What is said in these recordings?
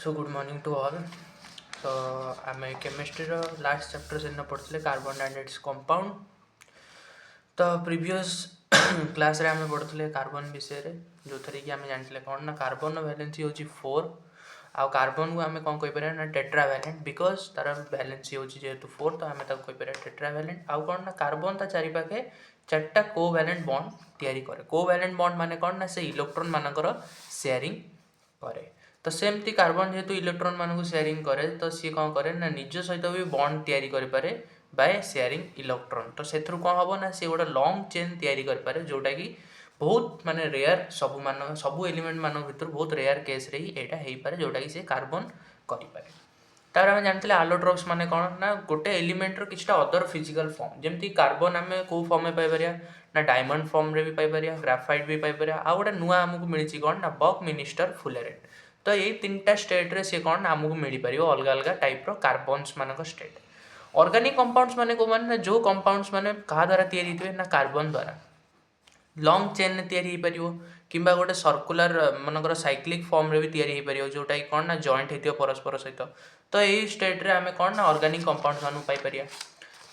So good morning to all. So आम chemistry last chapter से पढ़ते कार्बन एंड इट्स कंपाउंड. तो previous class रे आम पढ़ते कार्बन विषय जो थी कि आम जानते कौन ना कार्बन वैलेंसी हूँ 4 आउ कार्बन को आम कौन कहीपर ना टेट्रा वैलेंट बिकज तार वैलेंसी हूँ जेहेतु 4 तो आम कहीपर टेट्रा वैलेंट आउ कौन ना कार्बन ता चारिपाखे चार्टा कोवैलेंट बॉन्ड तैयारी करे. कोवैलेंट बॉन्ड माने कौन ना से इलेक्ट्रॉन मानकर शेयरिंग करे. तो सेमती कार्बन जेहेतु इलेक्ट्रॉन मानक शेयरिंग करे तो सी कौन करे ना निज सहित भी बॉन्ड तैयारी करे बाय शेयरिंग इलेक्ट्रॉन. तो से कौन हम ना सी गोटे लॉन्ग चेन तैयारी करे जोटा कि बहुत माने रेयर सबू एलिमेंट मान भर बहुत रेयर केस रे ही एटा हो पारे जोटा कि से कार्बन करें. तार आम जानते आलोट्रोप्स माने कौन ना गोटे एलिमेंट किसी अदर फिजिकल फॉर्म जमती कार्बन आम कौ फॉर्म में पाइपर ना डायमंड फॉर्म रे भी पाइपर ग्राफाइट भी पाइपर आउ गोटे नुआ आमको मिली कौन ना बकमिनिस्टर फुलेरेट. तो ये तीनटा स्टेट रे सी कौन आमको मिल पार अलग अलग टाइप कार्बन्स मान स्टेट. ऑर्गेनिक कंपाउंड्स माने को माने जो कंपाउंड्स माने कहा द्वारा तैयारी होते ना कार्बन द्वारा लॉन्ग चेन तैयारी हो पार कि गोटे सर्कुलर मनकर साइक्लिक फॉर्म रे भी तैयारी हो पार जोटा कि कौन ना जॉइंट होती परस्पर सहित. तो यही स्टेट रे आम कौन ना ऑर्गेनिक कंपाउंड्स मान पाइपर.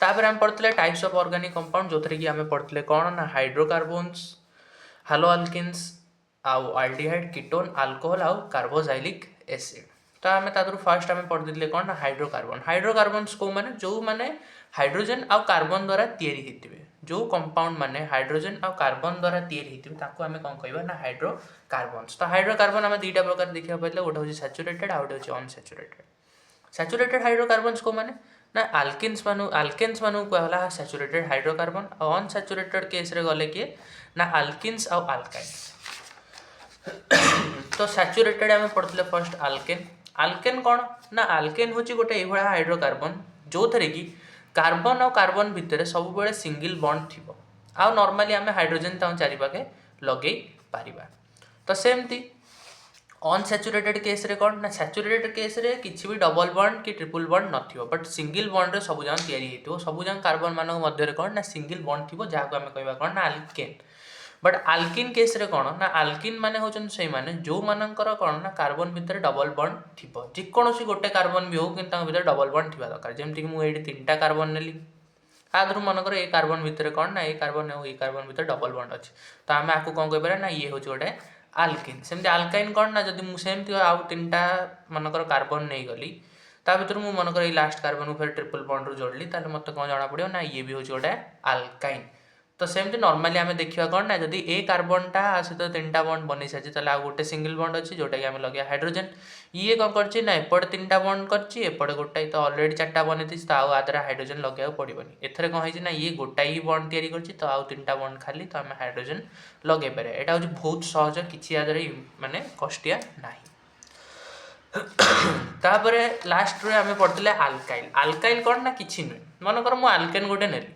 तापर आम पढ़ते टाइप्स ऑफ ऑर्गेनिक कंपाउंड जो थी कि आम पढ़ते कौन ना हाइड्रोकार्बोन्स हालो अल्किन्स आउ आल्डिहाइड कीटोन अल्कोहल आउ कार्बोजाइलिक एसिड. तो आम तादर फास्ट आम पढ़ी कौन ना हाइड्रोकार्बन. हाइड्रोकार्बन्स को माने जो माने हाइड्रोजन आउ कार्बन द्वारा तैयारी होते जो कंपाउंड माने हाइड्रोजन आउ कार्बन द्वारा तैयारी होते आम कौन कह ना हाइड्रोकार्बन्स. तो हाइड्रोकार्बन आम दुईटा प्रकार देखा पाइले गोटे हूँ सैचुरेटेड आउ गोटे हूँ अनसैचुरेटेड. सैचुरेटेड हाइड्रोकार्बन्स को माने ना आल्केन्स मानू कहला सैचुरेटेड हाइड्रोकार्बन और अनसैचुरेटेड केस रे गले किए ना आल्किन्स आउ आल्काइन. तो सैचुरेटेड आम पढ़ते फर्स्ट आल्केन. आल्केन कौन ना आल्केन हूँ गोटे ये हाइड्रोकार्बन जो थे कि कार्बन और कार्बन भितर सब बेले सिंगल बॉन्ड थी आउ नॉर्मली आम हाइड्रोजन चारिपाखे लगे पारिबा. तो सेमती अनसैचुरेटेड केस रे कौन ना सैचुरेटेड केस रे किसी भी डबल बॉन्ड कि ट्रिपल बॉन्ड नथिबो बट सिंगल बॉन्ड रे सब जन तैयारी होइतो सब जन कार्बन मान मध्य कौन ना सिंगल बॉन्ड थी जहाँ को आम कहवा कौन ना आल्केन. बट आल्किन केस रे कौन ना आल्किन माने होचन से माने जो मानकर कौन ना कार्बन भितर डबल बॉन्ड थिबो जेकोसी गोटे कार्बन भी हो कि भितर डबल बॉन्ड थिबा दरकार. जमती कि मुझे तीनटा कार्बन नेली आदर मनकर ए कार्बन भितर कौन ना ए कार्बन और ए कार्बन भितर डबल बॉन्ड अच्छे तो आम आपको कौन कह ना ये हूँ गोटे आल्किन. सेमती आल्काइन कौन ना जब मुझे आउ तीनटा मनकर कार्बन नहीं गली ता भर मुझे मनकर ये लास्ट कार्बन को फिर ट्रिपल बॉन्ड रू जोड़ली मत कौन जना पड़ो ना ये भी हूँ गोटे आल्काइन. तो सेमती नॉर्मली आम देखा कौन ना जब ए कार्बनटा सहित तीनटा बॉन्ड बन सारी तो गोटे सिंगल बॉन्ड अच्छी जोटा कि आम लगे हाइड्रोजन. ये कौन कर एपटे तीनटा बॉन्ड करपटे गोटाई तो अलरेडी चार्टा बनी तो आदर हाइड्रोजन लगे पड़ोनी. एथर कौन है ना ये गोटाई ही बॉन्ड तैयारी कर तो आउ तीनटा बॉन्ड खाली तो आम हाइड्रोजन लगे पारे. यहाँ हूँ बहुत सहज किसी आदर माने कष्टिया ना. तापर लास्ट रे आम पढ़ते आल्काइल. आल्काइल कौन ना कि नुहे मनकर मु आल्केन गोटे नेली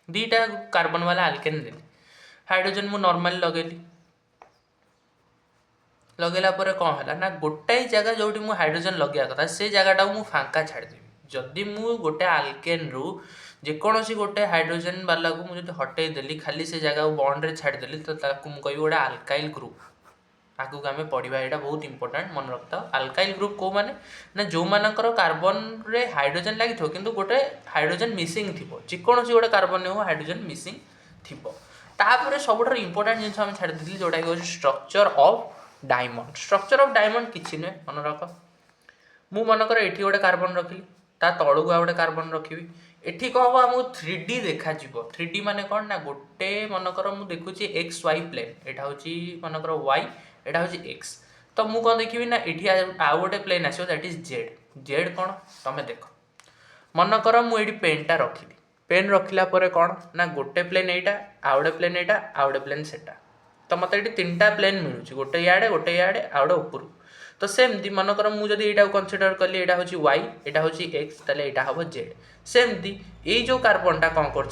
दीटा कार्बन वाला आल्केन देली हाइड्रोजन मु नॉर्मली लगेला पर कौन है ना गोटाई जगह जो मु हाइड्रोजन लगे कथा से जगहटा मु फांका छाड़देवी. जदि मु गोटे आल्केन रु जेकोसी गोटे हाइड्रोजन वाला को मुझे हटई देली खाली से जगह बॉन्ड रे छाड़देली तो कह गोटे आल्काइल ग्रुप आगू आम पढ़ा. यहाँ बहुत इंपोर्टेंट मन रखता. आल्काइल ग्रुप कौ माने ना जो मानकर कार्बन रे हाइड्रोजन लगी किंतु गोटे हाइड्रोजन मिसिंग थी जेकोसी गोटे कार्बन हो हाइड्रोजन मिसिंग थी. तापर सब इंपोर्टेंट जिन आम छाड़ी दी जोटा कि structure of diamond. Structure of diamond किसी नुहे मन रख मु मनकर ये गोटे कार्बन रखिली ता तलू आ गोटे कार्बन रखी एठी कौन हम आमको 3D देखा 3D माने कौन ना गोटे मनकर मु देखुची एक्स वाई प्लेन एटा हूँ मनकर वाई एटा हूँ एक्स तो मु कौन देखी ना ये आउ गोटे प्लेन आसो दैट इज जेड. जेड कौन तुम देख मनकर मुझे पेनटा रखिली पेन रखिला पर कौन ना गोटे प्लेन एटा आउ गोटे प्लेन एटा आउ गोटे प्लेन सेटा तो मत ये तीनटा प्लेन मिलूँ गोटे याडे आउ गोटे ऊपर. तो सेमती मनकर मुझे यहाँ कनसीडर कली यहाँ हूँ वाई एटा हूँ एक्स ताले यहाँ हम जेड. सेमती ये जो कार्बनटा कौन कर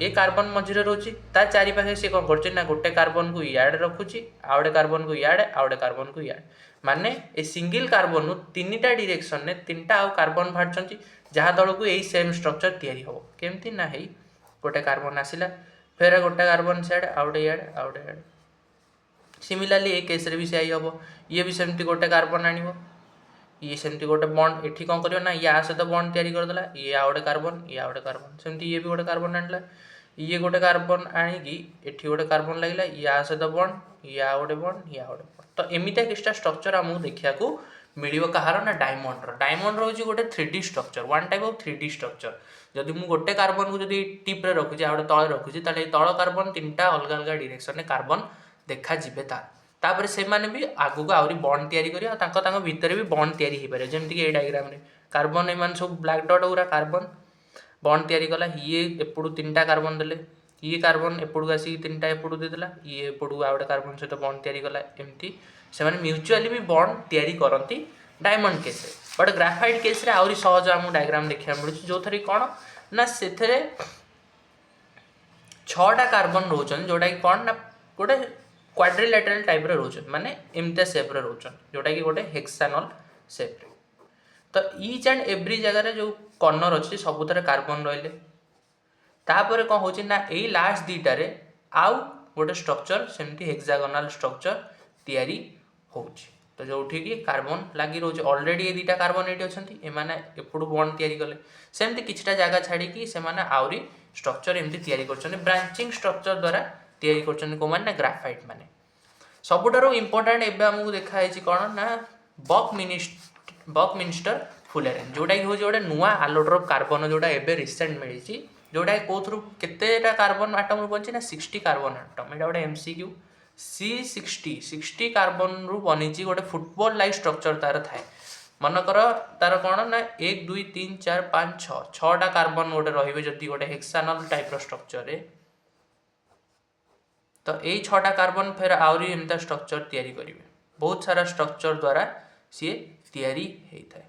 ये कार्बन मझे रोचे ता चारिपाखे सी कौन कर गोटे कार्बन को इयाड़े रखुची आउ गोटे कार्बन को इयाड़े आउ गोटे कार्बन को इयाड़े माने ए सिंगल कार्बन तीनटा डायरेक्शन ने तीनटा आउ कार्बन बाहर जहाँ तल को यही सेम स्ट्रक्चर तैयारी हम केमती ना है गोटे कार्बन आसला फिर गोटे कार्बन सियाड़े आउ गोटे इयाड़े आउ गोटे इयाड़े. सिमिलारली ए केस रे भी से हम ये भी सेमती गोटे कार्बन आनिबो ये सेमती गोटे बॉन्ड एठी कौन करियो ना या सहित बॉन्ड तैयारी करदेला ये आ गोटे कार्बन ये आ गोटे कार्बन सेमती ये भी गोटे कार्बन आनला ये गोटे कार्बन आनिकी एठी गोटे कार्बन लागिला या सहित बॉन्ड या गोटे बॉन्ड या गोटे बॉन्ड तो एमितिया किछटा स्ट्रक्चर आमକୁ देखियाकू मिलिबो कहार ना डायमंड होची गोटे 3D structure one type of 3D structure जदि मु गोटे कार्बन को जदि टिप रे रखुची आ गोटे तळे रखुची ताले तळ कार्बन तीनटा अलग अलग डायरेक्शन रे कार्बन देखा जिबे तापर से माने भी आगु को आउरी बॉन्ड तैयारी करिया तांको भितर भी बॉन्ड तैयारी हो पारे जेमति कि ए डायग्राम रे कार्बन ए मान सब ब्लैक डॉट गुरा कार्बन बॉन्ड तैयारी कला ये एपड़ू तीनटा कार्बन देले ये कार्बन एपड़ू आसी तीनटा एपड़ू दे देला ये एपड़ू आ गोटे कार्बन सहित बॉन्ड तैयारी कला एमती से माने म्यूचुअली भी बॉन्ड तैयारी करंती डायमंड केस रे बट ग्राफाइट केस रे आउरी सहज हम डायग्राम देखिया मिलु जो थरी कोन ना सेथरे 6टा कार्बन रोचन जोटा कि कोन ना गोटे क्वाड्रिलेटरल टाइप रे रोचन माने एमते शेप रे रोचन जोटा कि गोटे हेक्सानल शेप रे तो ईच एंड एवरी जगह रे जो कॉर्नर अछि सबुतरे कार्बन रहले तापर कोन होछि ना एई लास्ट दीटा रे आउ गोटे स्ट्रक्चर सेमती हेक्सागोनल स्ट्रक्चर तैयारी होछि तो जोठी कि कार्बन लागी रोज ऑलरेडी ए दीटा कार्बन एटी अछंती ए माने एपडू बॉन्ड तैयारी कले सेमती किछटा जगह छाडी कि से माने आउरी स्ट्रक्चर एमती तैयारी करछन ब्रांचिंग स्ट्रक्चर द्वारा तैयारी करछन को माने ग्राफाइट माने सबुठारो इंपोर्टेंट एबे हमकु देखा हैछि कोन ना बकमिन्स्टर फुलेरेन जोटा कि हो जोडे नुवा एलोट्रोप कार्बन जोडा एबे रिसेंट मिलिछि जोडा कोथरु केतेटा कार्बन एटम रु बनछि ना 60 कार्बन एटम एटा गोटे एमसीक्यू C60 कार्बन रु बनिछि गोटे फुटबॉल लाइक स्ट्रक्चर तार थाए मनकर तार कोन ना 1 2 3 4 5 6 6टा कार्बन गोटे रहिबे जति गोटे हेक्सानल टाइप रो स्ट्रक्चर रे तो यही 6टा कार्बन फिर आउरी एमता स्ट्रक्चर तैयारी करिवे बहुत सारा स्ट्रक्चर द्वारा सी तैयारी हेइथाय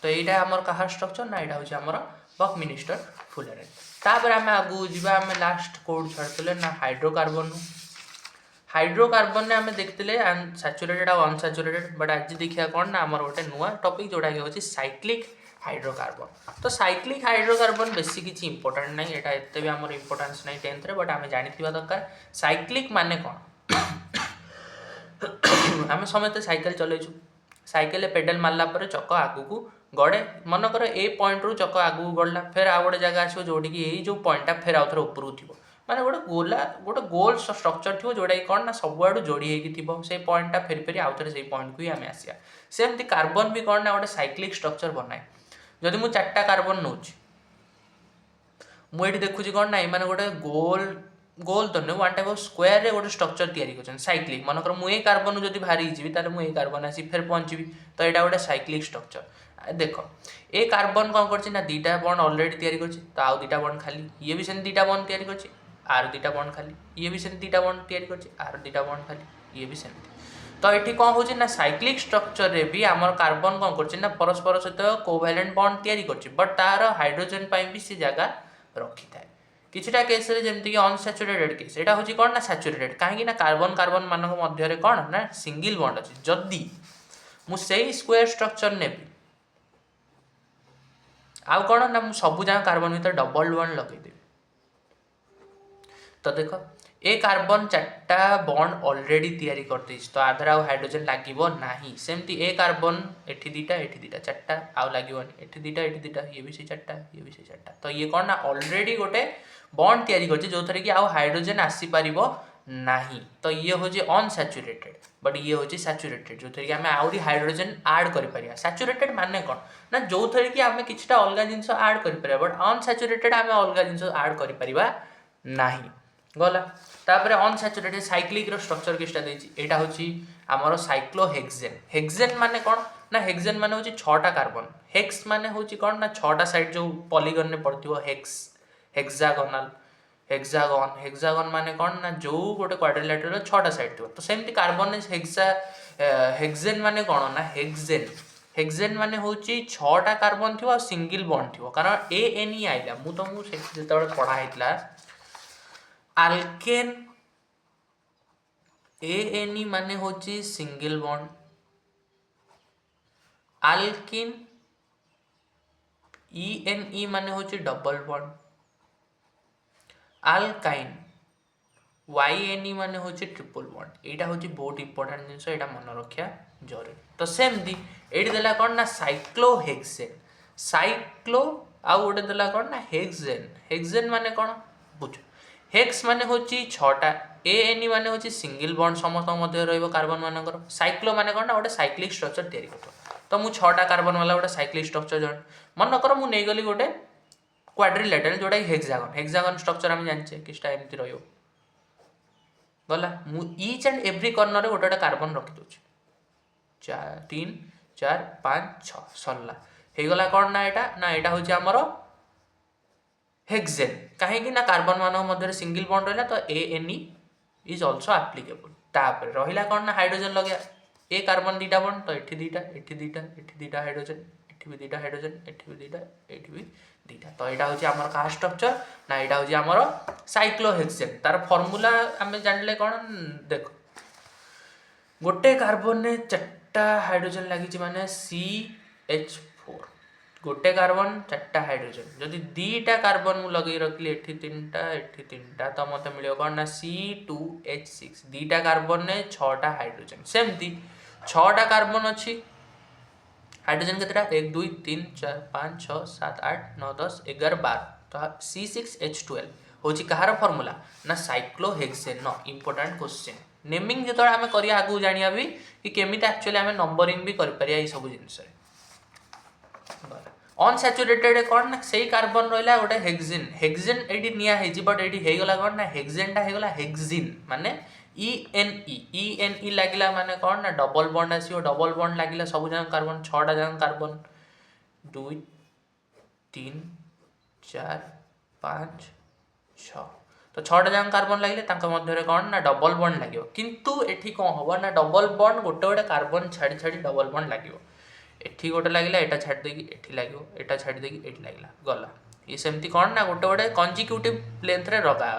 तो एटा हमर कहा स्ट्रक्चर ना एटा होछि हमर बकमिन्स्टर फुलेरेन तापर हम आगु जिबा हम लास्ट कोड छाडतले ना हाइड्रोकार्बन ने हम देखतले सैचुरेटेड और अनसैचुरेटेड बट आज देखिया कोन ना हमर गोटे नुवा टॉपिक जोडा के होछि साइक्लिक हाइड्रोकार्बन तो साइक्लिक हाइड्रोकार्बन बेसी किछि इंपोर्टेंट नै एटा एते भी हमर इंपोर्टेंस नै 10th रे बट हम जानिथिबा दरकार साइक्लिक माने कोन हम समते साइकिल चलेछु साइकिल पेडल मारला पर चक आगु को गड़े मन कर ए पॉइंट रु चक आगु गड़ला फिर आ गोटे जगह आसो जोड़ी कि यही जो पॉइंटा फिर आउ थे ऊपर थी माने गोटे गोल स्ट्रक्चर थी जोटा कि कौन ना सबुआड़ू जोड़ी होगी थी से पॉइंटा फेरी फेरी आउ थे से पॉइंट को ही आम आसिया सेमती कार्बन भी कौन ना गोटे साइक्लिक स्ट्रक्चर बनाए जदि मु 4टा कार्बन नौ मुझे देखुची कौन ना ये गोटे गोल गोल तो नहीं वन टाइप ऑफ स्क्वायर रे गोटे स्ट्रक्चर तैयारी करछन साइक्लिक मनकर मु ए कार्बन जदि भारी जीवी ताले मु ए कार्बन आसी फिर पहुंचबी तो एटा गोटे साइक्लिक स्ट्रक्चर देखो ए कार्बन कौन करछि ना दीटा बॉन्ड ऑलरेडी तैयारी करछि तो आउ दीटा बॉन्ड खाली ये भी सेन दीटा बॉन्ड तैयारी करछि आर दीटा बॉन्ड खाली ये भी सेन दीटा बॉन्ड तैयारी करछि आर दीटा बॉन्ड खाली ये भी सेन तो एठी कौन होछि ना साइक्लिक स्ट्रक्चर रे भी हमर कार्बन कौन करछि ना परस्पर सहित कोवैलेंट बॉन्ड तैयारी करछि बट तार हाइड्रोजन पाई भी से जगह रखि थाए किछटा केस रे जेमति कि अनसैचुरेटेड केस एटा होछि कोन ना सैचुरेटेड काहे ना कार्बन कार्बन मानक मध्य रे कोन ना सिंगल बॉन्ड अछि जदी मु सेही स्क्वायर स्ट्रक्चर नेबी आ कोन ना मु सब जा कार्बन भीतर डबल बॉन्ड लगै देबी तो देखो ए कार्बन 4टा बॉन्ड ऑलरेडी तैयारी करते तो आधर आउ हाइड्रोजन लागिबो नाही सेमती ए कार्बन एठी दीटा 4टा आउ लागिबोनी एठी दीटा ये भी से 4टा ये भी से 4टा तो ये कोन ना ऑलरेडी गोटे बॉन्ड तैयारी करछि जो थरे कि आउ हाइड्रोजन आसी परिबो नाही तो ये होछि अनसैचुरेटेड बट ये होछि सैचुरेटेड जो थरे कि हमें आउरी हाइड्रोजन ऐड करि परिया सैचुरेटेड माने कोन ना जो थरे कि हमें किछटा अलगा जिंस ऐड करि परिया बट अनसैचुरेटेड हमें अलगा जिंस ऐड करि परिबा नाही गला तापर अनसैचुरेटेड साइक्लिक रो स्ट्रक्चर किछटा देछि एटा होछि हमरो साइक्लोहेक्सेन हेक्सेन माने कोन ना हेक्सेन माने होछि 6टा कार्बन हेक्स माने होछि कोन ना 6टा साइड जो पॉलीगन ने पड़तिबो हेक्सागोनल हेक्सागन माने कोन ना जो गोटे क्वाड्रिलेटरल 6टा साइड थिबो तो सेमती कार्बन हेक्सेन माने कोन ना हेक्सेन माने होछि 6टा कार्बन थिबो सिंगल बॉन्ड थिबो कारण ए एन ई आइला मु तो मु जेतबे पढा हितला अल्केन ए एन ई माने होछि single bond alkene E N E माने होछि डबल बॉन्ड अल्काइन YNE माने होची ट्रिपल बॉन्ड एटा होची बहुत इंपोर्टेंट जिंस एटा मन रखिया जरूरी तो सेमती एटी देला कोन ना साइक्लोहेक्सेन साइक्लो आ गोटे देला कोन ना हेक्सेन हेक्सेन माने कोन बुझ हेक्स माने होची 6टा ANE माने होची सिंगल बॉन्ड समस्त मध्ये रहइबो कार्बन मानकर साइक्लो माने कोन ना गोटे साइक्लिक स्ट्रक्चर तयारी करतो तो मु 6टा कार्बन वाला गोटे साइक्लिक स्ट्रक्चर जण मन कर मु नै गली गोटे क्वाड्रिलेटरल जोटा हेक्सागन हेक्सागन स्ट्रक्चर हम जानचे किस्टा एमती रहइबो गला मु ईच एंड एवरी कॉर्नर रे गोटे कार्बन रखि दोछ 3 4 5 6 सरला हे गला कोन ना एटा होची हमरो हेक्सेन काहे कि ना कार्बन मानो मध्य सिंगल बॉन्ड रहला तो ANE इज आल्सो एप्लीकेबल तापर रहिला कोन ना हाइड्रोजन लगया ए कार्बन दीटा बॉन्ड तो एठी दीटा हाइड्रोजन एठी भी दीटा हाइड्रोजन एठी भी दीटा तो एटा होची हमर का स्ट्रक्चर ना एटा होची हमर साइक्लोहेक्सेन तार फार्मूला हमें जानले कोन देखो गोटे कार्बन ने 4टा हाइड्रोजन लागि छि माने CH4 गोटे कार्बन 4टा हाइड्रोजन जदि दीटा कार्बन मु लगे रखली एठी तीनटा तो मते मिलियो कोन ना C2H6 दीटा कार्बन ने 6टा हाइड्रोजन सेमती 6टा कार्बन अछि हाइड्रोजन केतरा 1 2 3 4 5 6 7 8 9 10 11 12 तो C6H12 होची कहार फार्मूला ना साइक्लोहेक्सेन नो इंपोर्टेंट क्वेश्चन नेमिंग जतो हमें करिया आगु जानिया भी कि केमिता एक्चुअली हमें नंबरिंग भी कर परिया ई सब जिंस रे अनसैचुरेटेड कोन ना सेही कार्बन रहला गोटे हेक्सेन हेक्सेन एडी निया हेजी बट एडी हे गला कोन ना हेक्सेन टा हे गला हेक्सिन माने ENE लागिला माने कोन ना डबल बॉन्ड आसीओ डबल बॉन्ड लागिला सब जन कार्बन 6टा जन कार्बन 2 3 4 5 6 तो 6टा जन कार्बन लागिले तांका मध्य रे कोन ना डबल बॉन्ड लागियो किंतु एठी कोन होबो ना डबल बॉन्ड गोटे गोटे कार्बन छाडी छाडी डबल बॉन्ड लागियो एठी गोटे लागिला एटा छाडी देकी एठी लागियो एटा छाडी देकी एठी लागिला गला ये सेमती कोन ना गोटे गोटे कंजिक्यूटिव लेंथ रे रगा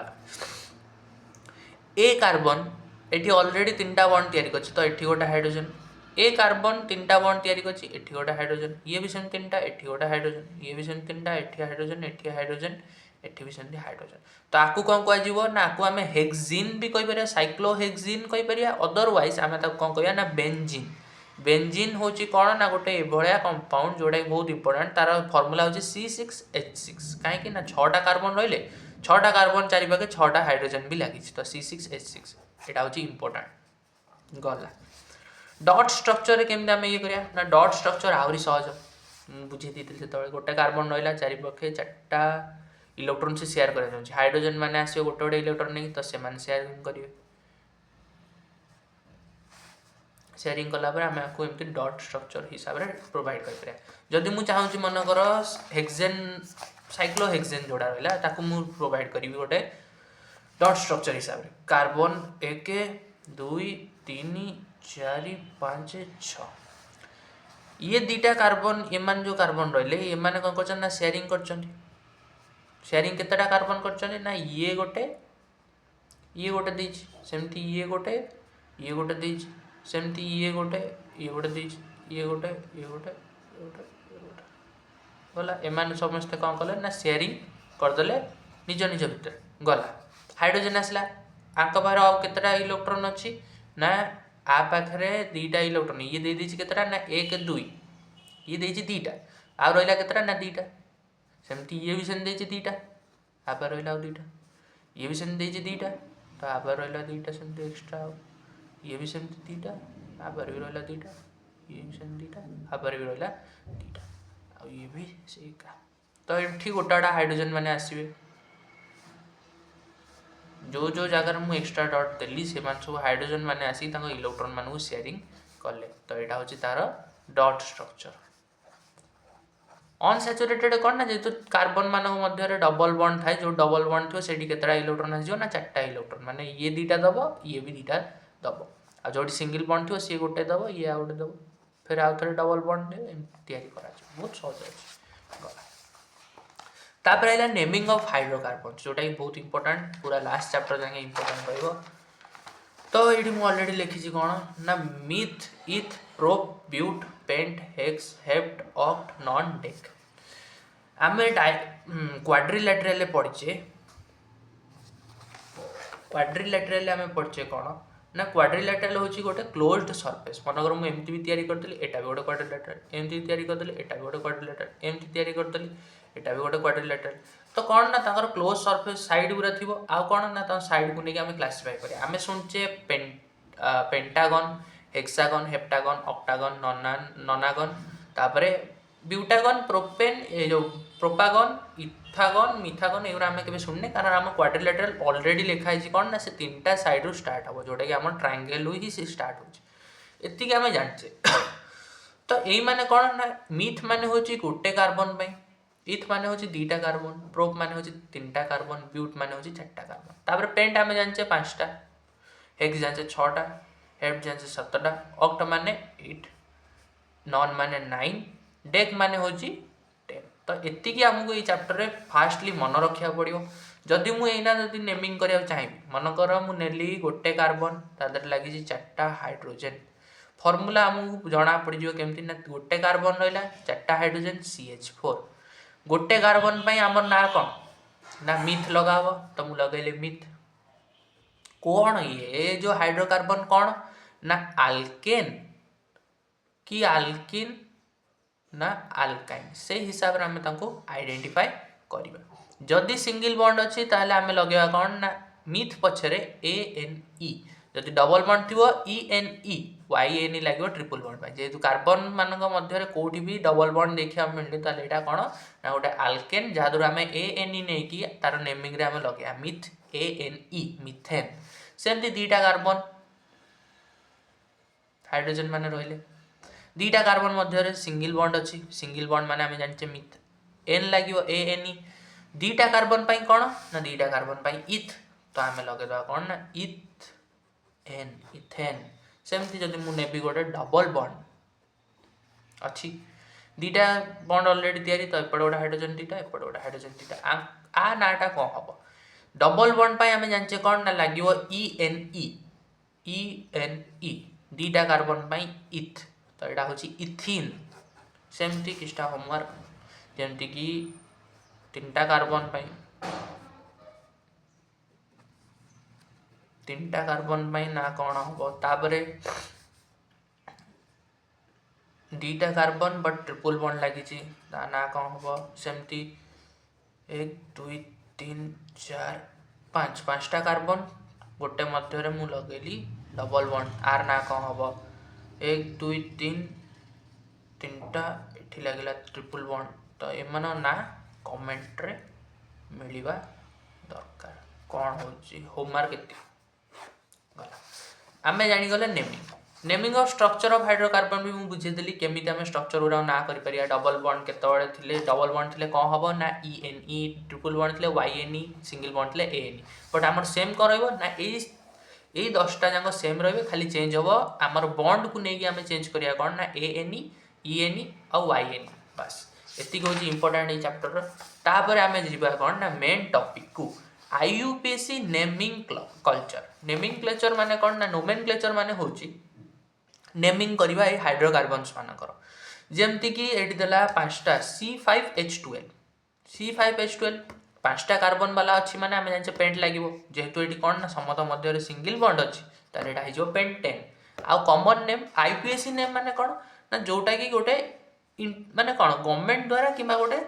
ए कार्बन एठी ऑलरेडी 3टा बॉन्ड तयारी करछि तो एठी गोटे हाइड्रोजन ए कार्बन 3टा बॉन्ड तयारी करछि एठी गोटे हाइड्रोजन ये भी सेम 3टा एठी गोटे हाइड्रोजन ये भी सेम 3टा एठी हाइड्रोजन एठी भी सेम हाइड्रोजन तो आकु कोन कोइ जीवो ना आकु हमें हेक्सिन भी कहि परिया साइक्लोहेक्सिन कहि परिया अदरवाइज हमें ताकु कोन कहिया ना बेंजीन बेंजीन होची कोन ना गोटे एभळिया कंपाउंड जोडा बहुत इंपोर्टेंट तार फार्मूला होची C6H6 काहे कि ना 6टा कार्बन रहले 6टा कार्बन चारि पाके 6टा हाइड्रोजन भी लागि तो C6H6 एटा होची इंपोर्टेंट गला डॉट स्ट्रक्चर केमते हम ये करिया ना डॉट स्ट्रक्चर आउरी सहज बुझी दिथिल से तळे गोटे कार्बन रहला चारि पाके 4टा इलेक्ट्रॉन से शेयर करे जाउची हाइड्रोजन माने आसीयो गोटे गोटे इलेक्ट्रॉन नै तो से माने शेयर करिवे शेयरिंग कला पर हम आपको एमती डॉट स्ट्रक्चर हिसाब रे प्रोवाइड कर परिया जदि मु चाहूची मन कर हेक्सेन साइक्लोहेक्सेन जोड़ा रहला ताकू मु प्रोवाइड करिवि गोटे डॉट स्ट्रक्चर हिसाब रे कार्बन 1 2 3 4 5 6 ये दीटा कार्बन एमान जो कार्बन रहले एमाने कोन करछन ना शेयरिंग करछन शेयरिंग केतेटा कार्बन करछन ना ये गोटे देछ सेमती ये गोटे देछ सेमती ये गोटे देछ ये गोटे गला एमान समस्त कौन कले ना शेयरिंग करदेले निज निज भितर गला हाइड्रोजन आसला आंक बाहर आ केतटा इलेक्ट्रॉन अछि ना आ पाखरे दीटा इलेक्ट्रॉन ये दे दिछि केतटा ना 1 2 ये देछि दीटा आ रहला केतटा ना दीटा सेमती ये भी सेम देछि दीटा आ पर रहला दीटा ये भी सेम देछि दीटा तो आ पर रहला दीटा सेम एक्स्ट्रा ये भी सेम दीटा आ पर भी रहला दीटा ये भी सेम दीटा आ पर भी रहला दीटा आ ये भी सेही का तो एठी गोटाडा हाइड्रोजन माने आसीबे जो जो जगह मु एक्स्ट्रा डॉट देली से मान सब हाइड्रोजन माने आसी ताको इलेक्ट्रॉन मानु शेयरिंग करले तो एटा होची तार डॉट स्ट्रक्चर अनसैचुरेटेड कोन ना जेतु कार्बन मानो मध्य रे डबल बॉन्ड थाए जो डबल बॉन्ड थियो सेठी केतरा इलेक्ट्रॉन आसी ना 4टा इलेक्ट्रॉन माने ये दीटा दबो ये भी दीटा दबो आ जोडी सिंगल बॉन्ड थियो से गोटे दबो ये आ गोटे दबो फिर आ थरे डबल बॉन्ड तयारी करा छ बहुत सहज अछि तापर आइला नेमिंग ऑफ हाइड्रोकार्बन जोटा कि बहुत इंपोर्टेंट पूरा लास्ट चैप्टर जाके इंपोर्टेंट रहइबो तो एडी मु ऑलरेडी लिखि छी कोन ना meth eth prop but pent hex hept oct non dec आमे क्वाड्रिलेटरल पढ़िचे क्वाड्रिलेटराल आम पढ़े कौन ना क्वाड्रिलेटराल हूँ गोटे क्लोज्ड सरफेस मनकर मुझे एमती भी तैयारी करदेली एटा भी गोटे क्वाड्रिलेटराल एमती तैयारी करदेली एटा भी गोटे क्वाड्रिलेटराल एमती तैयारी करदेली एटा भी गोटे क्वाड्रिलेटराल तो कौन ना ताकर क्लोज सरफेस साइड गुरा थी आउ कौन ना साइड को लेकिन आम क्लासीफाई करें आम शुणुचे पेंटागन हेक्सागन हेप्टागन ऑक्टागन नॉनागन तापरे ब्यूटागन प्रोपेन ए जो प्रोपागन इथागन मिथागन एगुरा आम के शुणने कारण आम क्वाड्रिलेटराल ऑलरेडी लिखाई कौन ना से तीनटा साइड रू स्टार्ट हम जोटा कि आम ट्रायंगल ही सी स्टार्ट होती आम जाचे तो यही माने कौन ना मिथ माने हूँ गोटे कार्बन इथ माने हूँ दीटा कार्बन प्रोप माने हूँ तीनटा कार्बन ब्यूट माने हूँ चार्टा कार्बन तापर पेंट आम जाचे 5टा हेक्स जाचे 6टा हेप्ट जाचे 7टा ऑक्ट माने 8 नॉन माने 9 डेक माने हूँ 10 तो एतिकी आमको ये चैप्टर रे फास्टली मन रखा पड़ो जदि मुझे जदि नेमिंग करा चाहिए मनकर मुझे गोटे कार्बन तादर लगी 4टा हाइड्रोजेन फर्मूला आमको जना पड़ केमती ना गोटे कार्बन रहा 4टा हाइड्रोजेन CH4 गोटे कार्बन पर आमर ना कौन ना मिथ लगा तो मुझे लगेली मिथ कौन ये जो हाइड्रोकार्बन कौन ना आल्केन कि आल्किन ना आल्काइन से हिसाब से आम आइडेंटिफाई करवा जदि सिंगल बॉन्ड अच्छी ताहले आम लगे कौन ना मिथ पछरे ANE जदि डबल बॉन्ड थी ENE YNE लगे ट्रिपल बॉन्ड जेहेतु कार्बन मान मध्य कौटी भी डबल बॉन्ड देखा मिलनी तो यहाँ कौन ना गोटे आल्केन जहाँद्वारा आम ANE नहीं तार नेमिंग आम लगे मिथ ANE मिथेन सेमती 2टा कार्बन हाइड्रोजेन मान रहिले 2टा कार्बन मध्य सिंगल बॉन्ड अच्छी सिंगल बॉन्ड माने आम जाने मिथ एन लगे ANE 2टा कार्बन पाई कौन ना 2टा कार्बन पाई इथ तो आम लगेदा कौन ना इथ एन इथेन सेमती जदि मुझे नेबी गोटे डबल बॉन्ड अच्छी 2टा बॉन्ड ऑलरेडी तैयारी तो एपटे गोटे हाइड्रोजन 2टा एपटे गोटे हाइड्रोजन 2टा आ नाटा कौन हम डबल बॉन्ड पाई आम जाने कौन ना लगे ENE 2टा कार्बन पाई इथ तो यहाँ हूँ इथिन सेमती किस्टा होमवर्क जमती कि 3टा कार्बन पाई 3टा कार्बन पाई ना कौन हम तापरे 2टा कार्बन बट ट्रिपल बॉन्ड लगी ना कौन हम सेमती 1 2 3 4 5 5टा कार्बन गोटे मध्य मु लगेली डबल बॉन्ड आर ना कौन हम 1 2 3 3टा ये लगे ट्रिपल बॉन्ड तो एम ना कमेंट रे मिलवा दरकार कौन हो होमवर्क एति आम जागले naming of structure of hydrocarbon भी मुझे बुझेदेली केमी आम स्ट्रक्चर गुरा ना कर डबल बॉन्ड केतवे डबल बॉन्ड थे कौन हम ना ENE ट्रिपल बॉन्ड थे YNE सिंगल बॉन्ड थे ANE बट आमर सेम कौन रहा यही 10टा जाक सेम रे खाली चेंज हम आमर बॉन्ड को लेकिन आम चेंज करा कौन ना ANE ENE और YNE बस एति हूँ इंपोर्टाट ये चैप्टर तापर आम जा कौन ना मेन टॉपिक को IUPAC nomenclature nomenclature माने कौन ना नोमेनक्लेचर माने हूँ नेमिंग करवा ये हाइड्रोकार्बन्स मानकर जमती कि ये देला 5टा C5H12 5टा कार्बन वाला अच्छी माने आम जाने पेंट लगे जेहेतु ये कौन ना समत मध्य सिंगल बॉन्ड अच्छी तार यहाँ हो पेंटेन आउ कॉमन नेम IUPAC नेम माने कौन ना जोटा कि गोटे माने कौन गवर्नमेंट द्वारा कि गोटे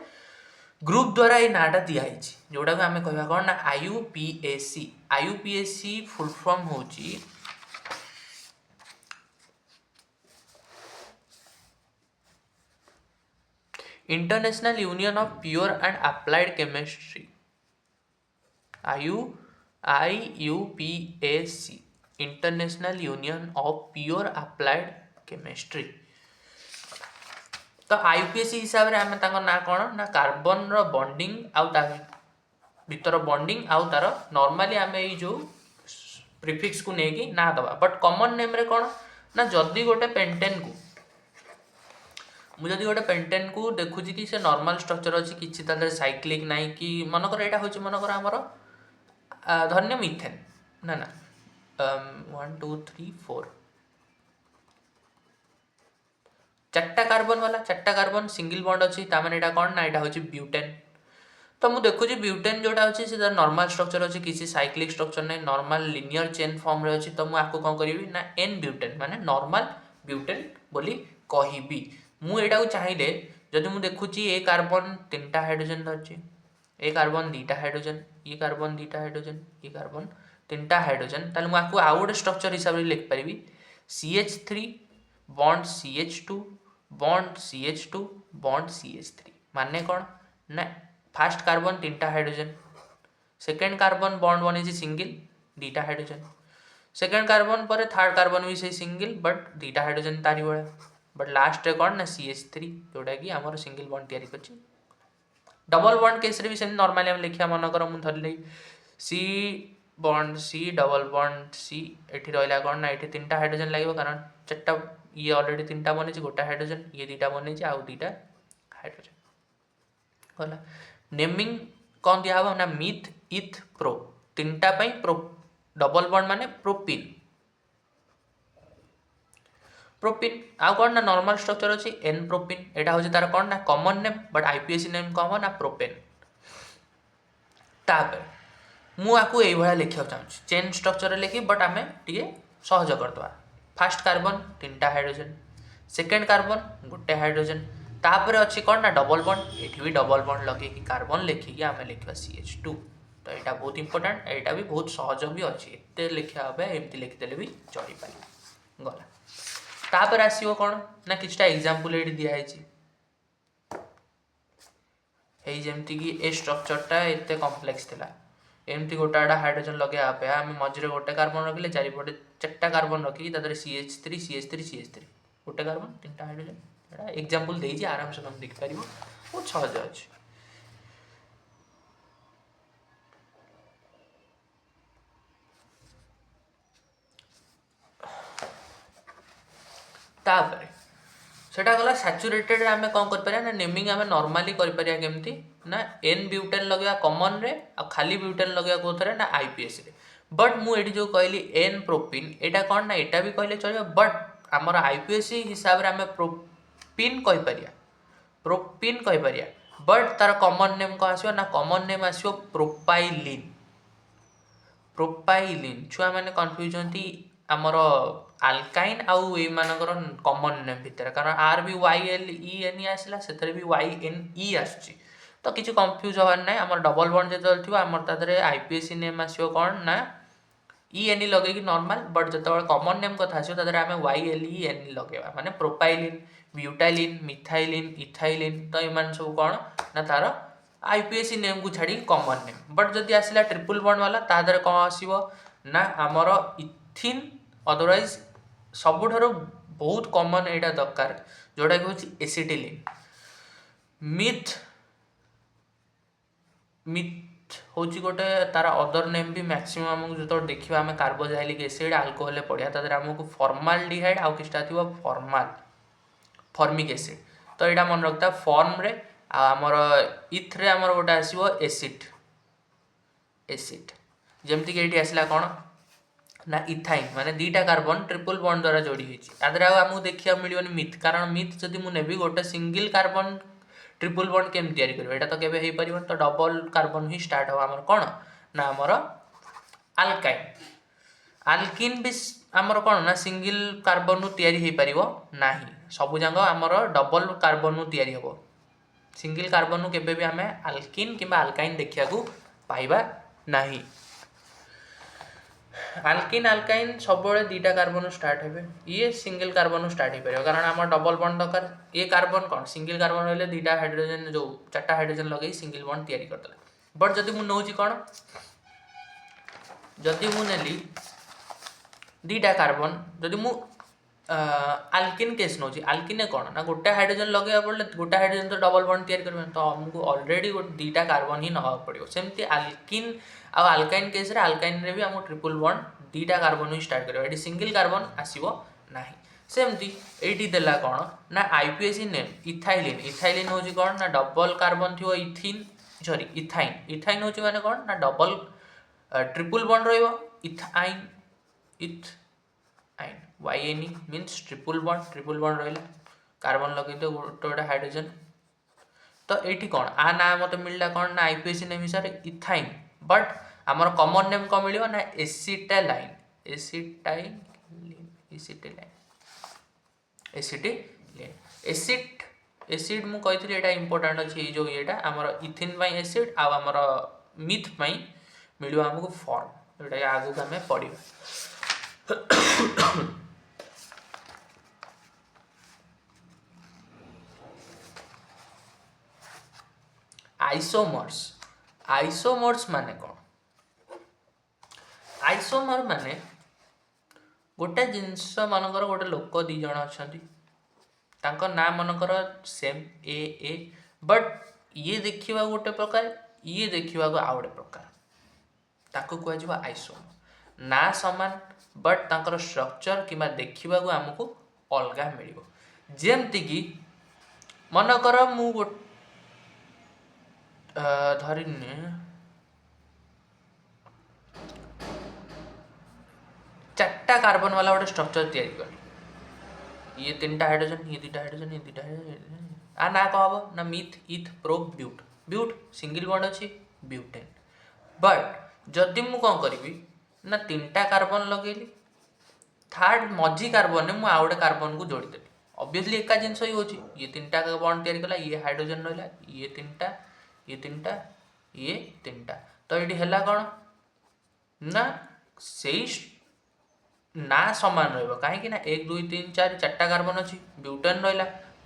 ग्रुप द्वारा ये नाटा दिखाई जोटा को आम कह कौन ना IUPAC फुल फॉर्म हूँ international union of pure and applied chemistry IUPAC international union of pure applied chemistry तो IUPAC हिसाब से आम ना कौन ना कार्बन रो बॉन्डिंग आउ भीतर बॉन्डिंग आउ तार नॉर्मली आम जो प्रिफिक्स को लेकिन ना दबा बट कॉमन नेम रे कौन ना जदि गोटे पेंटेन को मुझे गोटे पेंटेन को देखुची कि से नॉर्मल स्ट्रक्चर अच्छी किसी साइक्लिक ना कि मनकर यहाँ हूँ मनकर आमर धन्य मिथेन ना ना 1 2 3 4 4टा कार्बन वाला 4टा कार्बन सिंगल बॉन्ड अच्छी ताମାନେ एटा कौन ना यहाँ हूँ ब्यूटेन तो मुझे देखुची ब्यूटेन जोटा अच्छे से नॉर्मल स्ट्रक्चर अच्छे किसी साइक्लिक स्ट्रक्चर नहीं नॉर्मल लिनियर चेन फॉर्म रे अच्छी तो मुझे आपको कौन करी ना एन ब्यूटेन माने नॉर्मल ब्यूटेन बोली कहबी मुझा चाहिए जदि मुझे देखुची ए कार्बन 3टा हाइड्रोजन अच्छे ए कार्बन 2टा हाइड्रोजन ये कार्बन 2टा हाइड्रोजन ये कार्बन 3टा हाइड्रोजन ताले मुझे आउ गोटे स्ट्रक्चर हिसाब से लिखिपारि CH3 bond CH2 bond CH2 bond CH3 माने कौन ना फास्ट कार्बन 3टा हाइड्रोजन सेकेंड कार्बन बॉन्ड बनी सिंगल 2टा हाइड्रोजन सेकेंड कार्बन पर थर्ड कार्बन भी से सिंगल बट 2टा हाइड्रोजन तारी भाया बट लास्ट कौन ना CH3 जोटा कि आम सिंगल बॉन्ड तैयारी कर डबल बॉन्ड केस भी सेम नॉर्मली हम लिखा मनकर मुझे धरली C bond C double bond C एठी रहा कौन ना ये 3टा हाइड्रोजन लगे कारण 4टा ये ऑलरेडी 3टा बनी गोटा हाइड्रोजन ये 2टा बनी आउ 2टा हाइड्रोजन गला नेमिंग कौन दिया ना मिथ इथ प्रो 3टा प्रो डबल बॉन्ड माने प्रोपिन प्रोपिन आउ कौन ना नॉर्मल स्ट्रक्चर अच्छी एन प्रोपिन यहाँ हूँ तार कौन ना common name but IUPAC name कौन ना प्रोपेन तापर मुझे ये लिखा चाहूँ चेन स्ट्रक्चर लिखी बट आम टे सहज करदे फास्ट कार्बन 3टा हाइड्रोजन सेकेंड कार्बन गोटे हाइड्रोजन तापर अच्छी कौन ना डबल बॉन्ड ये भी डबल बॉन्ड लगे कार्बन लिखिकी आम लिखा CH2 तो यहाँ बहुत इंपोर्टेंट यहाँ भी बहुत सहज भी अच्छी एत लिखा एमती लिखिदेले भी चल पार गला तापर आसो कौन ना किछटा एग्जांपल ये दिखाई जमती कि ए स्ट्रक्चरटा एत कम्प्लेक्स थिला एमती गोटा गोटा हाइड्रोजन लगे आम मझे गोटे carbon रखिले चारिपटे 4टा carbon रखिकी CH3 CH3 CH3 गोटे कार्बन 3टा हाइड्रोजन एग्जांपल देइछि आराम से तुम देखिपार बहुत सहज अच्छे तापर सेटा गला सैचुरेटेड आम कौन कर ना नेमिंग आम नॉर्मली करमती ना एन ब्यूटेन लगे कॉमन रे आ खाली ब्यूटेन लगे कौन ना आईपीएस रे बट मुझे जो कहली एन प्रोपिन यहाँ कौन ना यहाँ भी कहले चलो बट आमर आईपीएस हिसाब से आम प्रोपिन कहीपर प्रोपिन कहीपर बट तार कॉमन नेम कौन आसो ना कॉमन नेम आसो प्रोपाइलिन प्रोपाइलिन छुआ मैंने कन्फ्यूज होती आमर आल्काइन आउ ये मानकर कॉमन नेम भितर कारण आर भी YLEN आसला से भी YNE आसुची तो किसी कंफ्यूज हबार ना आम डबल बॉन्ड जो थी आमर तादरे आईपीएसी नेम आसो कौन ना ENE लगे नॉर्मल बट जो कॉमन नेम कथा आसो तादरे आम YLEN लगेगा माने प्रोपाइलिन ब्यूटाइलिन मिथाइलिन इथाइलिन तो ये सब कौन ना तार आईपीएसी नेम को छाड़ी कॉमन नेम बट जदि आसला ट्रिपल बॉन्ड वाला तादरे कौन आसो ना आमर इथिन अदरवाइज सबुठारु बहुत कॉमन यहाँ दरकार जोटा कि हूँ एसिटिलिन मिथ मिथ हूँ गोटे तार अदर नेम भी मैक्सिमम जो देखा आम कार्बोजाइलिक एसिड आल्कोहल पढ़िया तादर आमको फॉर्माल्डिहाइड आउ किछटा थी फॉर्माल फॉर्मिक एसिड तो यहाँ मन रखता फॉर्म रे आमर इथ्रे आमर गोटे आसो एसिड एसिड जमती कि ये आसला कौन ना इथाइन माने 2टा कार्बन ट्रिपल बॉन्ड द्वारा जोड़ी होती है आमको देखा मिलनी मिथ कारण मिथ जब मुझे नेबी गोटे सिंगल कार्बन ट्रिपल बॉन्ड केम तैयारी कर यहाँ तो केवे हो पार तो डबल कार्बन ही स्टार्ट हम आमर कौन ना आमर आल्काइन आल्किन भी आमर कौन ना सिंगल कार्बन तैयारी हो पार ना सबूक आमर डबल कार्बन तैयारी हम सिंगल कार्बन केवे भी आम आल्किन कि आल्काइन देखा पाइबा नहीं आल्किन आल्काइन सब 2टा कार्बन स्टार्ट हे ये सिंगल कार्बन स्टार्ट हो पार कारण आम डबल बॉन्ड दरकार ये कार्बन कौन सिंगल कार्बन रही 2टा हाइड्रोजन जो 4टा हाइड्रोजन लगे सिंगल बॉन्ड तैयारी करदेला बट जदि मु नौची कौन जदि मु नेली 2टा कार्बन जदि मु आल्किन केस नौची आल्किन कौन ना गोटे हाइड्रोजन लगे पड़े गोटे हाइड्रोजन तो डबल बॉन्ड तैयारी कर तो आमको ऑलरेडी 2टा कार्बन ही नवा पड़ो सेमती आल्किन आ आल्काइन केस रे आल्काइन रे भी आम ट्रिपल बॉन्ड 2टा कार्बन ही स्टार्ट कर सिंगल कार्बन आसो ना सेमती ये देला कौन ना आईपीएसी नेम इथाइलिन इथाइलिन हूँ कौन ना डबल कार्बन थी इथिन सॉरी इथाइन इथाइन हूँ माने कौन ना डबल ट्रिपल बॉन्ड रथाइन ethyne YNE means triple bond रहा कार्बन लगे तो गोटे गोटे हाइड्रोजन तो ये कौन आ ना मत मिलला कौन ना आईपीएसी नेम हिसाब से इथाइन बट आमर कॉमन नेम कौन मिलियो ना एसिटाइलिन एसिड एसिड मु कही एटा इंपोर्टेंट अच्छी जो ये आमर इथिन एसिड आमर मिथ मिलियो आमको फॉर्म जोटा आगू आम पढ़ा आइसोमर्स माने कौन आइसोमर माने गोटे जिनस मानकर गोटे लोक दी जन अच्छा ना मनकर सेम ए बट ये देखा गोटे प्रकार ये देखा आउ गोटे प्रकार ताको कह आइसोमर ना समान बट तांकर स्ट्रक्चर कि देखा आमको अलग मिल जमती कि मनकर मु धरिने चार्टा कार्बन वाला गोटे स्ट्रक्चर तैयारी कर ये 3टा हाइड्रोजन ये 2टा हाइड्रोजन ये 2टा हाइड्रोजन आ ना कह हम ना meth eth pro but but single bond अच्छी ब्यूटेन बट जदि मु कौन करी ना 3टा कार्बन लगेली थर्ड मझी कार्बन में आउ गोटे कार्बन को जोड़ीदेली ऑब्वियसली एका जिनस ही होची ये 3टा बॉन्ड तैयारी कला ये हाइड्रोजन रहा ये 3टा ये 3टा ये 3टा तो ये है कौन ना से ना समान रही ना 1 2 3 4 4टा कार्बन अच्छी ब्यूटेन रहा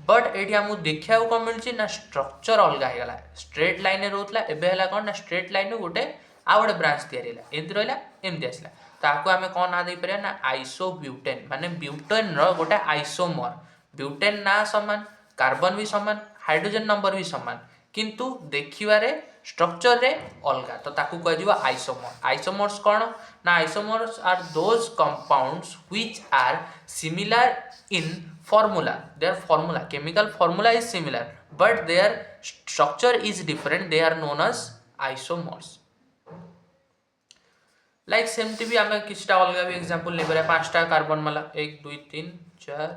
बट ये आमको देखा कौन मिली ना स्ट्रक्चर अलग होगा स्ट्रेट लाइन रोला एवं कौन ना स्ट्रेट लाइन गोटे आउ गोटे ब्रांच तैयारी एमती रहा एमती आसला ताको आम कौन ना दे पार ना आइसोब्यूटेन माने ब्यूटेन गोटे आइसोमर ब्यूटेन ना समान कार्बन भी समान हाइड्रोजन नंबर भी समान किंतु देखिबारे स्ट्रक्चर रे अलग तो ताकू कह आइसोमर आइसोमर्स कौन ना isomers are those compounds which are similar in formula their formula chemical formula is similar but their structure is different they are known as isomers like सेमती भी आम किछटा अलग भी एग्जांपल ले पारे 5टा कार्बन वाला 1 2 3 4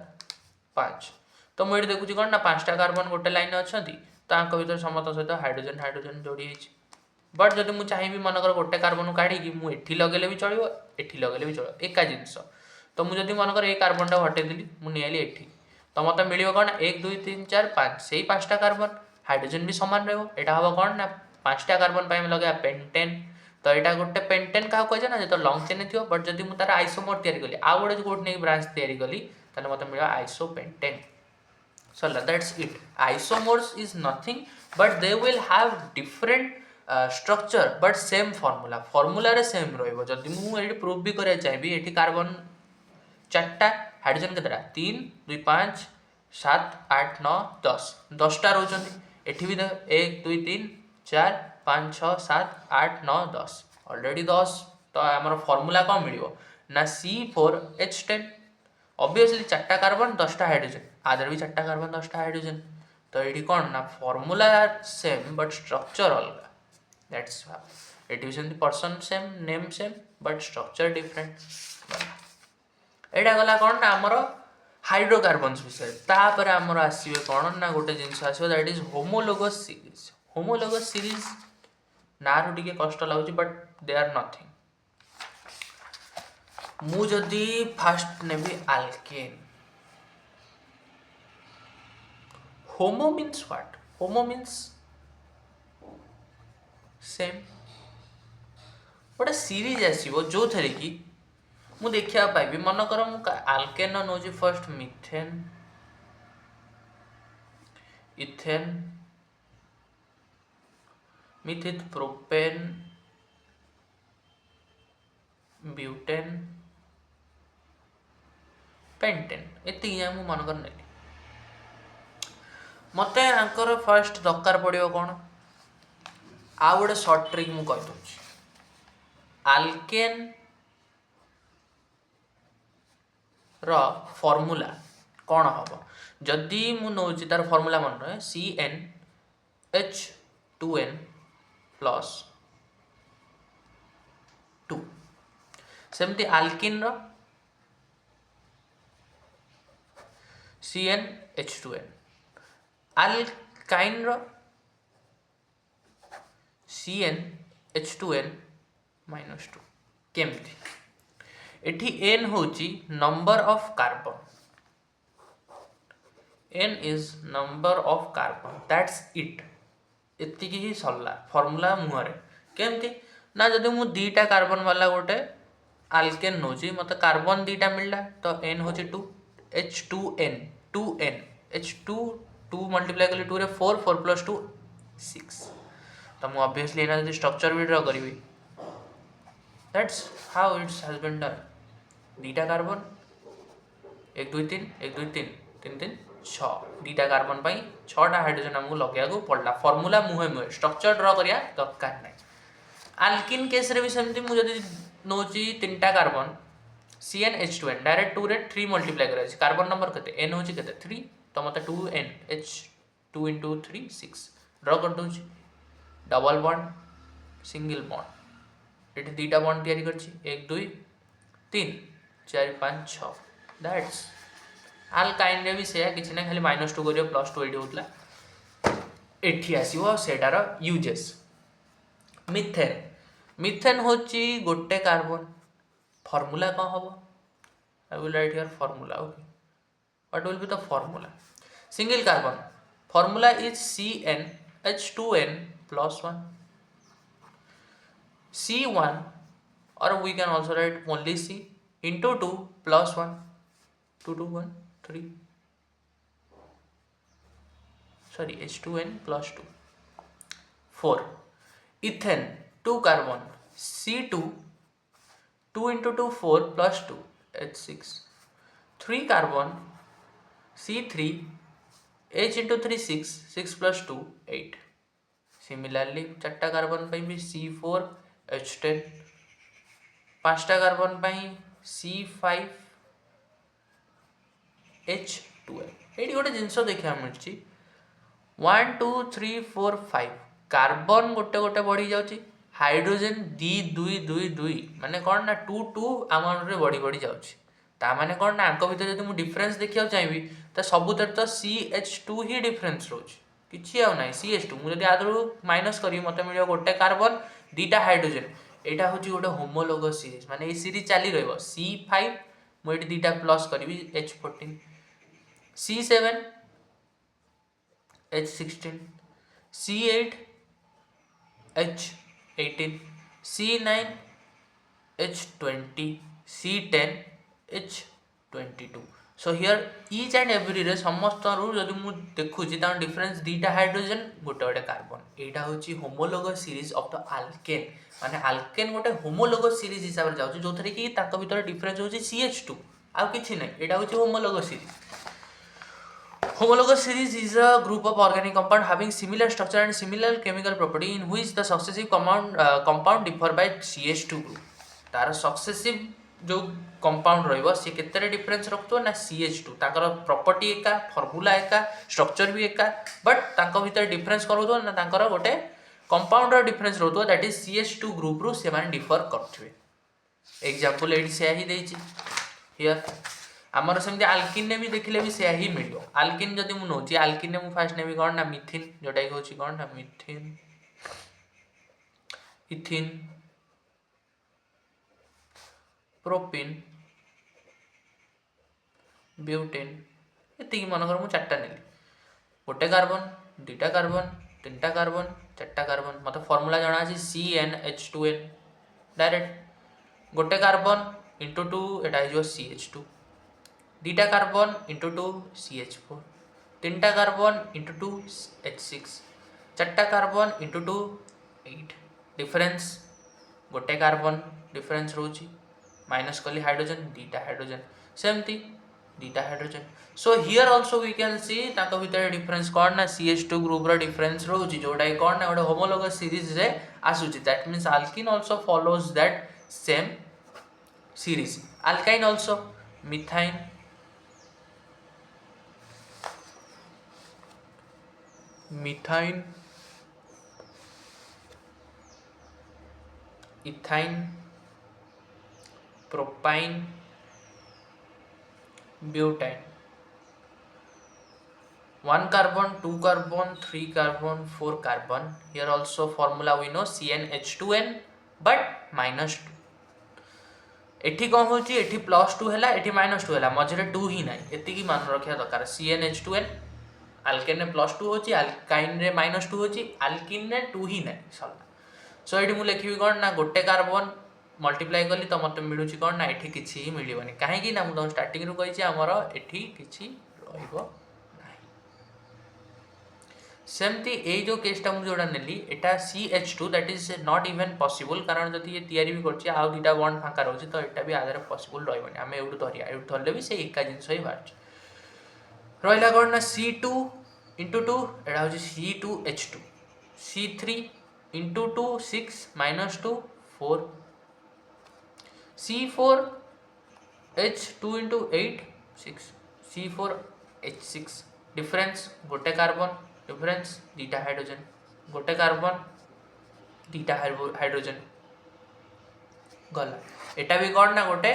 5 तो मुझे देखुची कौन ना 5टा कार्बन गोटे लाइन अच्छा तांको भीतर समस्त सहित हाइड्रोजन हाइड्रोजन जोड़ी बट जब मुझे चाहिए मनकर गोटे कार्बन काढ़ी मुझे लगेले भी चलो एठी लगेले भी चलो एका जिनस तो मुझे मनकर ए कार्बनटा हटेदेली मुझे एठी तो मत मिल कौन 1 2 3 4 5 से 5टा कार्बन हाइड्रोजन भी सामान रहा हम कौन ना 5टा कार्बन पर लगे पेंटेन तो यहाँ गोटे पेंटेन क्या कहे ना जो लंग चेन थी बट जब मुझे तार आइसोमर तैयारी कली आउ गोटे गोटे नहीं ब्रांच तैयारी कली मत मिल आइसोपेंटेन सरला that's it isomers is nothing but they will have different structure but same formula formula रे सेम रही मुझे प्रूफ भी कराया चाहिए ये कार्बन 4टा हाइड्रोजन केतटा 3 2 5 7 8 9 10 10टा रोचंती एठी भी 1 2 3 4 5 6 7 8 9 10 ऑलरेडी 10 तो आमर फॉर्मूला कौन मिलियो ना C4H10 ऑब्वियसली 4टा कार्बन 10टा हाइड्रोजन आदर भी 4टा कार्बन 10टा हाइड्रोजन तो ये कौन ना फॉर्मूला सेम बट स्ट्रक्चर अलग दैट्स एटी भी person same name same but structure different एटा गला कौन ना आमर हाइड्रोकार्बन्स विषय तापर आमर आसवे कौन ना गोटे जिनस आसो दैट इज होमोलोगस सीरीज ना रू टिके कष्ट लगुच बट दे आर नथिंग मु जदि फास्ट नेबी alkane homo means what homo means same गोटे सीरीज आसो जो थे कि मु देखा पाइबी मनकर मु आल्केन नौजी फर्स्ट मिथेन इथेन मिथित प्रोपेन ब्यूटेन पेंटेन एति मु मनकर नेली मते आंकर फर्स्ट दरकार पड़ियो कौन आ गोटे सर्ट ट्रिक मु कहि दउछि आल्केन रो फॉर्मूला कौन हम जदि मु नौची तार फॉर्मूला मन रहे CnH2n प्लस 2 सेमती आल्किन रो CnH2n आल्काइन रो CnH2n -2 केमती एठी n होची number of carbon n is number of carbon that's it एति ही सरला फार्मूला मुहरे केमती ना जदि मु दीटा कार्बन वाला गोटे आल्केन नोची मत कार्बन दीटा मिलला तो n होची 2 H2n 2n H2 2 मल्टीप्लाई कली 2 रे 4 4 प्लस 2 6 तो मु ऑब्वियसली एना जदि स्ट्रक्चर भी ड्रा करी that's how it's has been done दीटा कार्बन 1 2 3 1 2 3 3 3 6 दीटा कार्बन पाई 6 टा हाइड्रोजन हमको लगेया को पड़ला फार्मूला मुहे मुहे स्ट्रक्चर ड्रा करिया दरकार नै आल्किन केस रे भी सेमती मु जदि नोची तीनटा कार्बन CnH2n डायरेक्ट 2 रे 3 मल्टीप्लाई करे कार्बन नंबर केते n होची केते 3 तो मते 2n H2 into 3 6 ड्रा कर दोची डबल बॉन्ड सिंगल बॉन्ड एठी दीटा बॉन्ड तयारी करछि 1 2 3 4 5 6 दैट्स आल्काइन रे भी सेया किछि ना खाली -2 करियो +2 एठी होतला एठी आसीबो सेटार यूजेस मिथेन मिथेन होची गोटे कार्बन फॉर्मूला कौन हम I will write here formula okay what will be the formula single carbon formula is CnH2n +1 C1 or we can also write only C into 2 plus 1 2 2 1 3 sorry H2n plus 2 4 ethane 2 carbon C2 2 into 2 4 plus 2 H6 3 carbon C3 H into 3 6 6 plus 2 8 similarly 4टा carbon पे भी C4 H10 5टा carbon पे C5 H12 eighty गोटे जिनस देखा मिलची 1 2 3 4 5 carbon गोटे गोटे बढ़ी जाउची हाइड्रोजन दी दुई दुई दुई माने कौन ना 2 2 अमाउंट रे बढ़ी बढ़ी जाउची ता माने कौन ना आंको भीतर जदि मु डिफरेंस देखिया चाहिबी त सबुतर तो CH2 ही डिफरेंस रोच किछि आ नाही CH2 मु जदि आदरु माइनस करी मते मिलियो गोटे कार्बन दीटा हाइड्रोजन एटा होची गोटे होमोलोगस सीरीज माने ए सीरीज चाली रहबो C5 मु एटी दीटा प्लस करबी H14 C7 H16 C8 H18 C9 H20 C10 H22 so here each and every रे समस्त रु जदि मु देखुची ता डिफरेंस दीटा हाइड्रोजन गोटे गोटे कार्बन एटा होची homologous series of the alkane माने अल्केन गोटे होमोलोगस सीरीज हिसाब रे जाउची जोथरे कि ताको भीतर डिफरेंस होची CH2 आ किछि नै एटा होची homologous series Homologous series is a group of organic compound having similar structure and similar chemical property in which the successive compound differ by CH2 group. तार successive जो compound रहिबो से केतरे डिफरेंस रखतो ना CH2 ताकर property एका formula एका structure भी एका but तांको भीतर डिफरेंस करतो ना ताकर गोटे कंपाउंड रो डिफरेंस रहतो दैट इज CH2 ग्रुप रो से माने डिफर करथवे एग्जांपल एडी से ही देछि हियर आमर सेमती आल्किन ने भी देखले भी से ही मिलियो आल्किन जदि मु नोची आल्किन ने मु फास्ट ने भी कोन ना मिथिन जोटा कि होची कोन ना मिथिन इथिन प्रोपिन ब्यूटेन एति मन कर मु चारटा नेली गोटे कार्बन दुटा कार्बन तीनटा कार्बन चारटा कार्बन मते फार्मूला जाना अछि CnH2n डायरेक्ट गोटे carbon into 2 Etah is CH2 दीटा carbon into 2 CH4 तीनटा कार्बन into 2 H6 चारटा कार्बन into 2 8 डिफरेंस गोटे कार्बन डिफरेंस रोची माइनस कली हाइड्रोजन दीटा हाइड्रोजन सेमती दीटा hydrogen so here also we can see ताको भीतर डिफरेंस कोन ना CH2 ग्रुप रो डिफरेंस रोची जोटा कोन ना गोटे होमोलोगस सीरीज रे आसुची that means alkene also follows that same series alkyne also methyne methyne ethyne propyne butyne 1 carbon, 2 carbon, 3 carbon, 4 carbon. Here also formula we know CnH2n but -2. एठी कौन होची एठी +2 हैला एठी -2 हैला मझरे 2 ही नाही एतिकी मान रखिया दरकार CnH2n अल्केन रे +2 होची अल्काइन रे -2 होची अल्किन रे 2 ही नाही सला सो एठी मु लिखिबी कोन ना गोटे कार्बन मल्टीप्लाई कली तो मते मिलुची कोन ना एठी किछि ही मिलिबनी काहे कि ना मु तो स्टार्टिंग रु कहिछि हमर एठी किछि रहइबो नाही सेमती ए जो केसटा मु जोडा नेली एटा CH2 that is not even possible कारण जदि ये तयारी भी करछि आ दुटा बॉन्ड फांका रहउछि तो एटा भी आधार पॉसिबल रहइबनी हमें एउडु धरिया एउडु धरले भी से एका जिंस ही बाच रहइला कोन ना C2 into 2 एटा होछि C2H2 C3 into 2 6 minus 2 4 C4H2 into 8 6 C4H6 difference गोटे कार्बन डिफरेंस दीटा हाइड्रोजन गोटे कार्बन दीटा हाइड्रोजन गला एटा भी कोन ना गोटे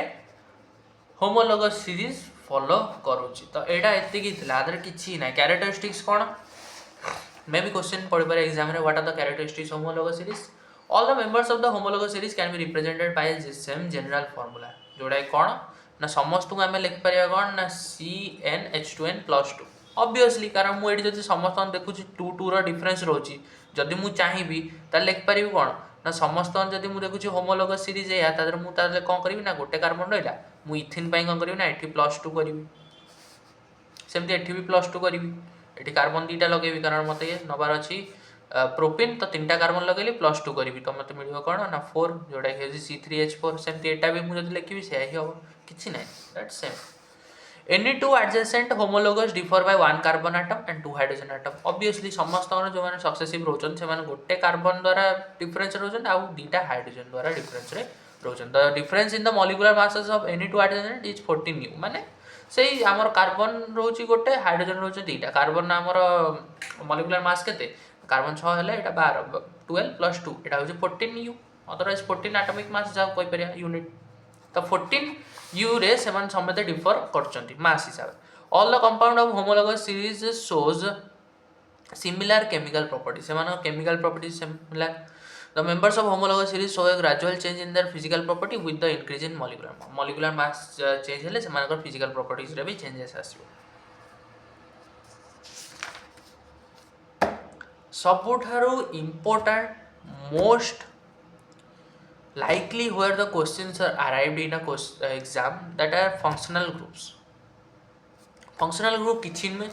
होमोलोगस सीरीज फॉलो करूची तो एटा एति की थिला आदर किछि ना कैरेक्टरिस्टिक्स कोन मे भी क्वेश्चन पढ़ पर एग्जाम रे what are the characteristics homologous series all the members of the homologous series can be represented by the same general formula जोडा कोन ना समस्त को हमें लिख परिया कोन ना CnH2n+2 ऑब्वियसली कारण मु एठी जति समस्त देखुची 2 2 रो डिफरेंस रहउची जदि मु चाहिबी त लिख परिबी कोन ना समस्त जदि मु देखुची होमोलोगस सीरीज या तादर मु तादर कोन करबी ना गोटे कार्बन रहइला मु इथिन पई कोन करबी ना एठी +2 करबी सेमती एठी भी +2 करबी एठी कार्बन दीटा लगेबी कारण मते ये नबार अछि प्रोपेन तो तीनटा कार्बन लगेली +2 करबी तो मते मिलियो कोन ना 4 जोडा के C3H4 सेमती एटा भी मु जदि लिखबी से ही हो किछि नै that's same Any two adjacent homologous differ by one carbon atom and two hydrogen atom. Obviously, समस्त जो माने सक्सेसिव रोचन से माने गोटे कार्बन द्वारा डिफरेंस रोचन आउ दीटा हाइड्रोजन द्वारा डिफरेंस रे रोचन. The difference in the molecular masses of any two adjacent is 14 U. माने सेही हमर कार्बन रोची गोटे हाइड्रोजन रोची दीटा. कार्बन हमर molecular mass केते कार्बन 6 हेले एटा 12 12 plus 2 एटा होची 14 U. अदरवाइज 14 एटॉमिक मास जा कोइ परिया यूनिट तो 14 U रे सेमान समेते डिफर करचंती मास हिसाब all the compound of homologous series shows similar chemical property सेमान chemical property similar the members of homologous series show a gradual change in their physical property with the increase in molecular mass change हेले सेमान physical properties रे भी changes आसीबो सबुठारु important most likely where the questions are arrived in a exam that are functional groups. Functional group किछि में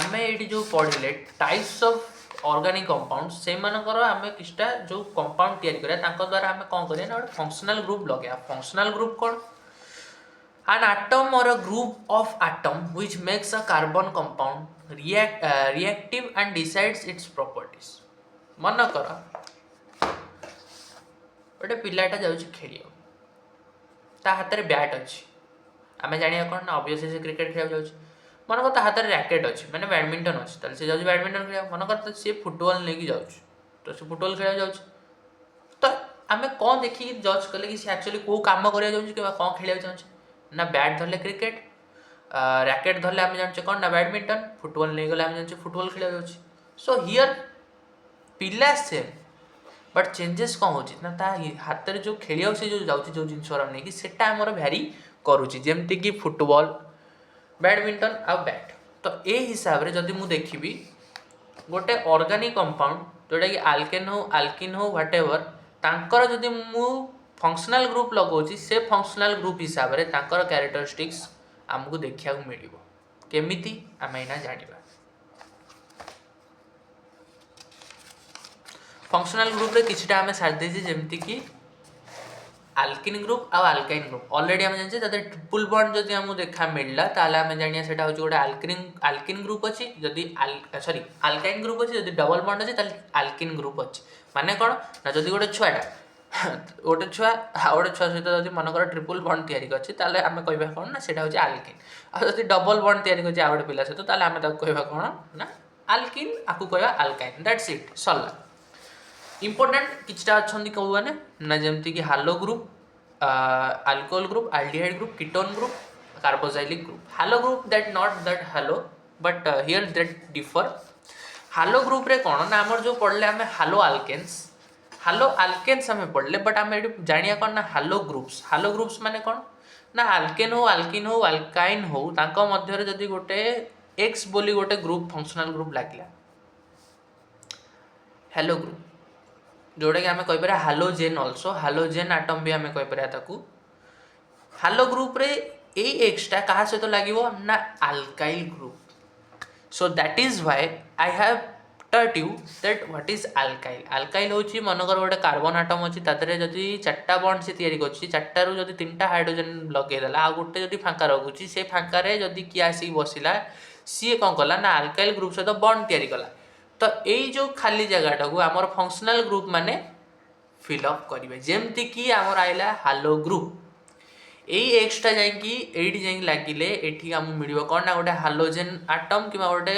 आमे eighty जो पढ़िले टाइप्स ऑफ ऑर्गेनिक कंपाउंड से मानकर आमे किछटा जो कंपाउंड तयारी करिया तांको द्वारा आमे कोन करिया ना फंक्शनल ग्रुप लगया functional group cone an atom or a group of atom which makes a carbon compound reactive and decides its properties मन कर गोटे पिलाटा जाउछि खेलियो ता हाथ रे बैट अछि आमे जानिया कोन ना ऑब्वियसली से क्रिकेट खेलिया जाउछि मन को ता हाथ रे रैकेट अछि माने बैडमिंटन अछि तले से जाउछि बैडमिंटन खेलिया मन कर से फुटबॉल लेकी जाउछि तो से फुटबॉल खेलिया जाउछि तो आमे कोन देखि जज करले कि से एक्चुअली को काम करिया जाउछि कि कोन खेलिया जाउछि ना बैट धरले क्रिकेट रैकेट धरले आमे जानि कोन ना बैडमिंटन फुटबॉल ले गेले आमे जानि फुटबॉल खेलिया जाउछि सो हियर पिला सेम बट चेंजेस कौन होची ना ता हाथ रे जो खेलिया से जो जाउची जो जिंस रा नै कि सेटा हमर भ्यारी करूची जेमति कि फुटबॉल बैडमिंटन आ बैट तो ए हिसाब रे जदी मु देखिबी गोटे ऑर्गेनिक कंपाउंड जोटा कि अल्किन हो व्हाटएवर तांकर जदी मु फंक्शनल ग्रुप लगोची से फंक्शनल ग्रुप हिसाब रे तांकर कैरेक्टरिस्टिक्स हमकु देखिया को मिलिबो केमिति आमे ना जानिबा फंक्शनल ग्रुप रे किछटा हमें साथ देछि जेमति कि अल्किन ग्रुप आ अल्काइन ग्रुप ऑलरेडी हम जानछे तते ट्रिपल बॉन्ड जदि हमु देखा मिलला ताले हम जानिया सेटा होछि गोटे अल्किन ग्रुप अछि जदि अल्काइन ग्रुप अछि जदि डबल बॉन्ड अछि ताले अल्किन ग्रुप अछि माने कोन ना जदि गोटे छुआटा गोटे छुआ सहित जदि मन कर ट्रिपल बॉन्ड तयारी करछि ताले हम कहबा कोन ना सेटा होछि अल्किन आ जदि डबल बॉन्ड तयारी करछि आ गोटे पिला सहित ताले हम ताको कहबा कोन ना अल्किन आकु कहबा अल्काइन दैट्स इट सल्ला इंपोर्टेंट किछटा अछंदी कहबाने ना जेमति कि halo group alcohol group aldehyde group ketone group carboxylic group. Halo group that not that halo but here that differ. Halo group रे कौन ना आमर जो पढ़ले हमें halo alkenes हमें पढ़ले बट आम ये जानिया कौन ना halo groups माने कौन ना alkane हो alkene हो alkyne हो तांको मध्य रे जदि गोटे X बोली गोटे ग्रुप फंक्शनल ग्रुप लागिला halo group जोड़ा कि आम कहीपर हालोजेन अल्सो हालोजेन आटम भी आम कहीपर ताकू हालो ग्रुप रे ए एक्सटा कहा सहित लागिवो ना alkyl group. So that is why I have taught you that what is alkyl. Alkyl होची मनकर गोटे कार्बन आटम अछि तादरे जदि चारटा बॉन्ड से तयारी करछि चारटा रु जदि तीनटा हाइड्रोजन लगे देला आ गोटे जदि फांका रखुछि से फांका रे जदि कि आसी बसिला सी कोन कला ना अल्काइल ग्रुप सहित बॉन्ड तयारी कला तो एई जो खाली जगहटा को हमर फंक्शनल ग्रुप माने फिल अप करिवे जेमति कि हमर आइला हालो ग्रुप एई एक्सट्रा जाइकी एठी जाइकी लागिले एठी हम मिलियो कोन ना गोटे हालोजेन आटम किबा गोटे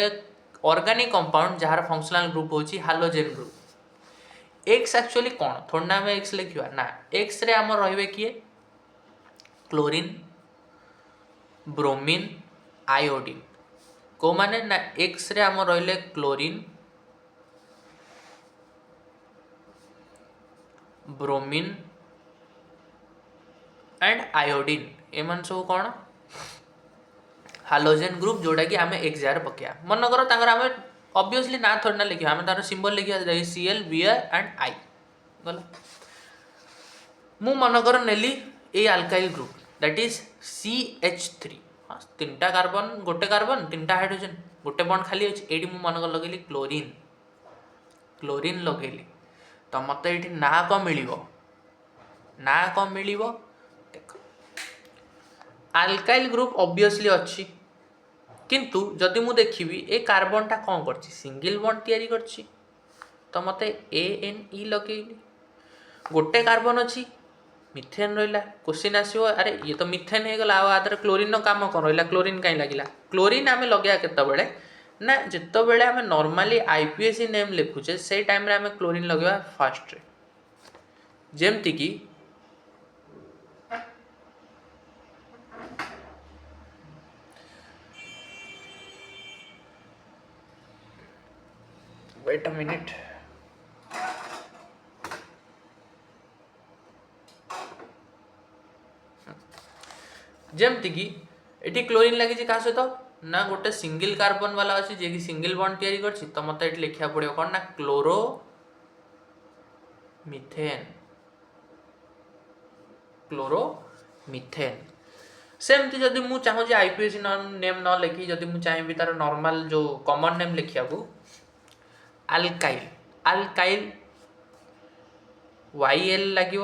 ऑर्गेनिक कंपाउंड जहार फंक्शनल ग्रुप होची हालोजेन ग्रुप. एक्स एक्चुअली कोन थोड़ा हम एक्स लिखिवा ना एक्स रे हमर रहिबे किए क्लोरीन ब्रोमीन आयोडीन को माने ना एक्स रे हमर रहिले क्लोरीन ब्रोमीन एंड आयोडीन एमन सब कौन हालोजेन ग्रुप जोड़ा कि आम एक्स जार पकड़ा मन कर तांकर आम ऑब्वियसली ना थोड़ा ना लिखा आम तार सिंबल लिखा Cl Br एंड I गला मु मन कर नेली a alkyl group that is CH3 हाँ तीनटा कार्बन गोटे कार्बन तीनटा हाइड्रोजन गोटे बॉन्ड खाली अच्छे ये मन कर लगेली क्लोरीन लगेली तो मत ये ना कौन मिल अल्काइल ग्रुप ऑब्वियसली अच्छी किंतु जदि मु देखिबी ए कार्बनटा कौन करछि सिंगल बॉन्ड तयारी करछि तो मते ANE लगेली गोटे कार्बन अच्छी मिथेन रहिला क्वेश्चन आसीबो अरे ये तो मिथेन हे गला आदर क्लोरीन नो काम कोन रहिला क्लोरीन काई लागिला क्लोरीन आमे लगया केते बेले ना जेतो बेले आमे नॉर्मली IPAC नेम लिखुचे से टाइम रे आमे क्लोरीन लगेबा फर्स्ट रे जेमति की wait a minute जेमति की एटी क्लोरीन लगी क्या सहित ना गोटे सिंगल कार्बन वाला अच्छी जे कि सिंगल बॉन्ड तैयारी करछि तो मत ये लिखा पड़ो कौन ना क्लोरो मिथेन सेमती जदि मु चाहूँ IPAC नेम न लिखी जदि मु चाहिए तार नॉर्मल जो कॉमन नेम लिखिया को अल्काइल YL लगे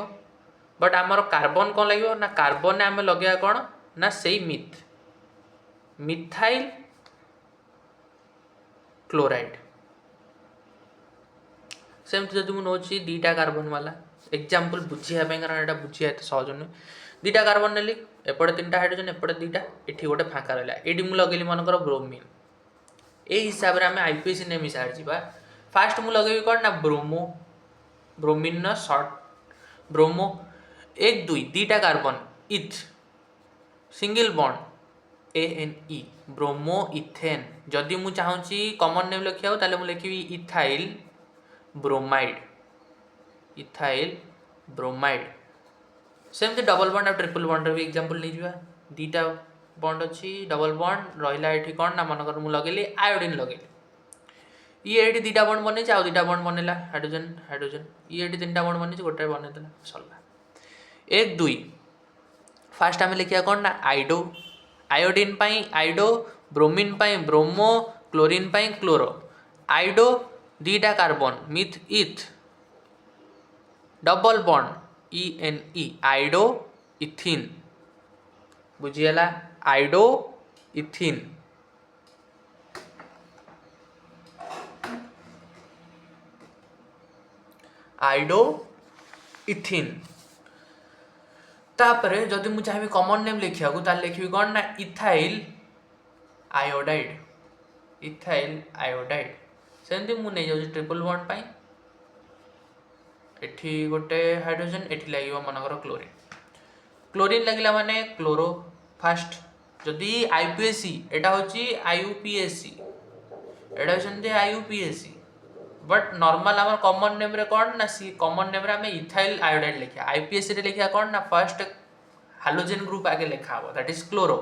बट आमर कार्बन कौन लगे ना कार्बन आम लगे कौन ना से मिथाइल क्लोराइड सेमती जदि मुझे दीटा कार्बन वाला एग्जांपल बुझिया कारण यहाँ बुझिया एत सहज नुह दीटा कार्बन नेली एपटे तीनटा हाइड्रोजन एपटे दीटा एठी गोटे फाँका रहा ये मुझे लगेली मनकर ब्रोमीन ए हिसाब से आम IPAC नेम हिसाब से जा फास्ट मु लगे कौन ना ब्रोमीन न शॉर्ट ब्रोमो एक दुई दीटा कार्बन इथ single bond ANE bromo ethane जदि मु चाहूँगी कॉमन नेम लिखा ताले मु लिखी इथाइल ब्रोमाइड सेमती डबल बॉन्ड और ट्रिपल बॉन्ड भी एग्जांपल नहीं जावा दीटा बॉन्ड अच्छी डबल बॉन्ड रहा ये कौन ना मनकर मु लगेली आयोडीन लगेली ये दीटा बॉन्ड बन आउ दीटा बॉन्ड बनला हाइड्रोजन ये तीनटा बॉन्ड बन गोटे बनईदेला सरला एक दुई फास्ट आम लिखा कौन ना iodine iodo bromine bromo chlorine chloro iodo दीटा carbon meth eth double bond ENE iodo ethene बुझीगला आइडो इथिन तापरे जदि मु चाहिए कॉमन नेम लिखा को लिखी कौन ना इथाइल आयोडाइड सेमती मु नहीं जाऊँ ट्रिपल बॉन्ड पाई एठी गोटे हाइड्रोजन एठी लगे मनकर क्लोरीन लगिला माने क्लोरो फास्ट जदि आईपीएससी एटा होची आईयूपीएससी एटा होचंती आईयूपीएससी बट नॉर्मल आम कॉमन नेम रे कौन ना सी कॉमन नेम रे आम इथाइल आयोडाइड लिखा आईपीएससी रे लिखा कौन ना फर्स्ट हालोजेन ग्रुप आगे लिखा हो that is chloro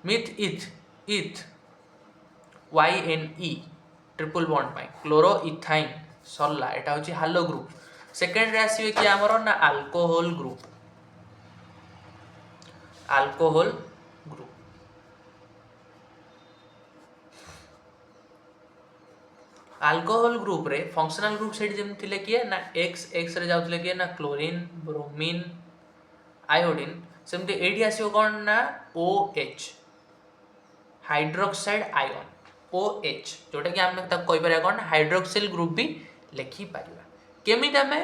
myth eth eth YNE triple bond पाई क्लोरो इथाइन सरला एटा होची हालो ग्रुप सेकेंड रे आसीबे कि हमरो ना alcohol group alcohol group alcohol group रे फंक्शनल ग्रुप सेट जेम थिले किए ना एक्स एक्स रे जाउतले किए ना क्लोरीन ब्रोमीन आयोडीन सेमती एडी आसीबो कोन ना OH हाइड्रोक्साइड आयन OH जोटा कि आम तक कहि परिया कोन हाइड्रोक्सिल ग्रुप भी लिखि परिया केमिति आमे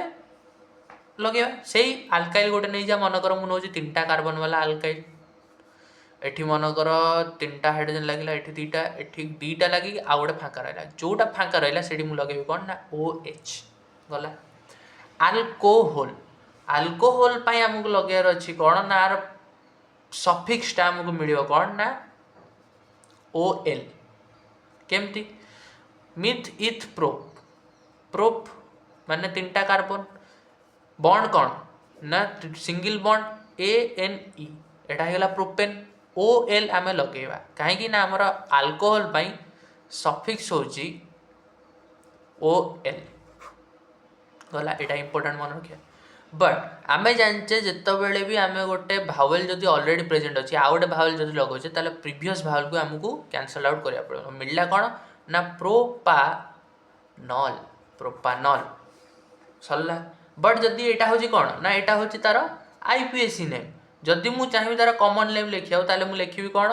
लगेबा सेही अल्काइल गोटे नै जा मनकर मु नोजी तीनटा कार्बन वाला अल्काइल एठी मनकर तीनटा हाइड्रोजन लागिला एठी दीटा एठी दीटा लागी आ गोटे फांका रहला जोटा फांका रहला सेठी मु लगेबी कोन ना OH गला अल्कोहल अल्कोहल पाई हमकु लगेयार अछि कोन ना आर सफिक्स टा हमकु मिलियो कोन ना OL केमती मिथ इथ प्रोप प्रोप माने तीनटा कार्बन बॉन्ड कौन ना सिंगल बॉन्ड ANE एटा हेला प्रोपेन OL आमे लगेबा काहे ना हमर अल्कोहल पई सफिक्स होची OL गला एटा इंपोर्टेंट मन रखिया बट आमे जानचे जत्तो बेले भी आमे गोटे भावेल जदि ऑलरेडी प्रेजेंट अछि आ गोटे भावेल जदि लगोचे ताले प्रीवियस भावेल को हमकु कैंसल आउट करिया पड़ो मिलला कोन ना प्रोपानॉल सरला बट जदि एटा होची कोन ना एटा होची तार आईपीएससी नेम जदि मु चाहि तार कॉमन नेम लिखियो ताले मु लिखिबी कोन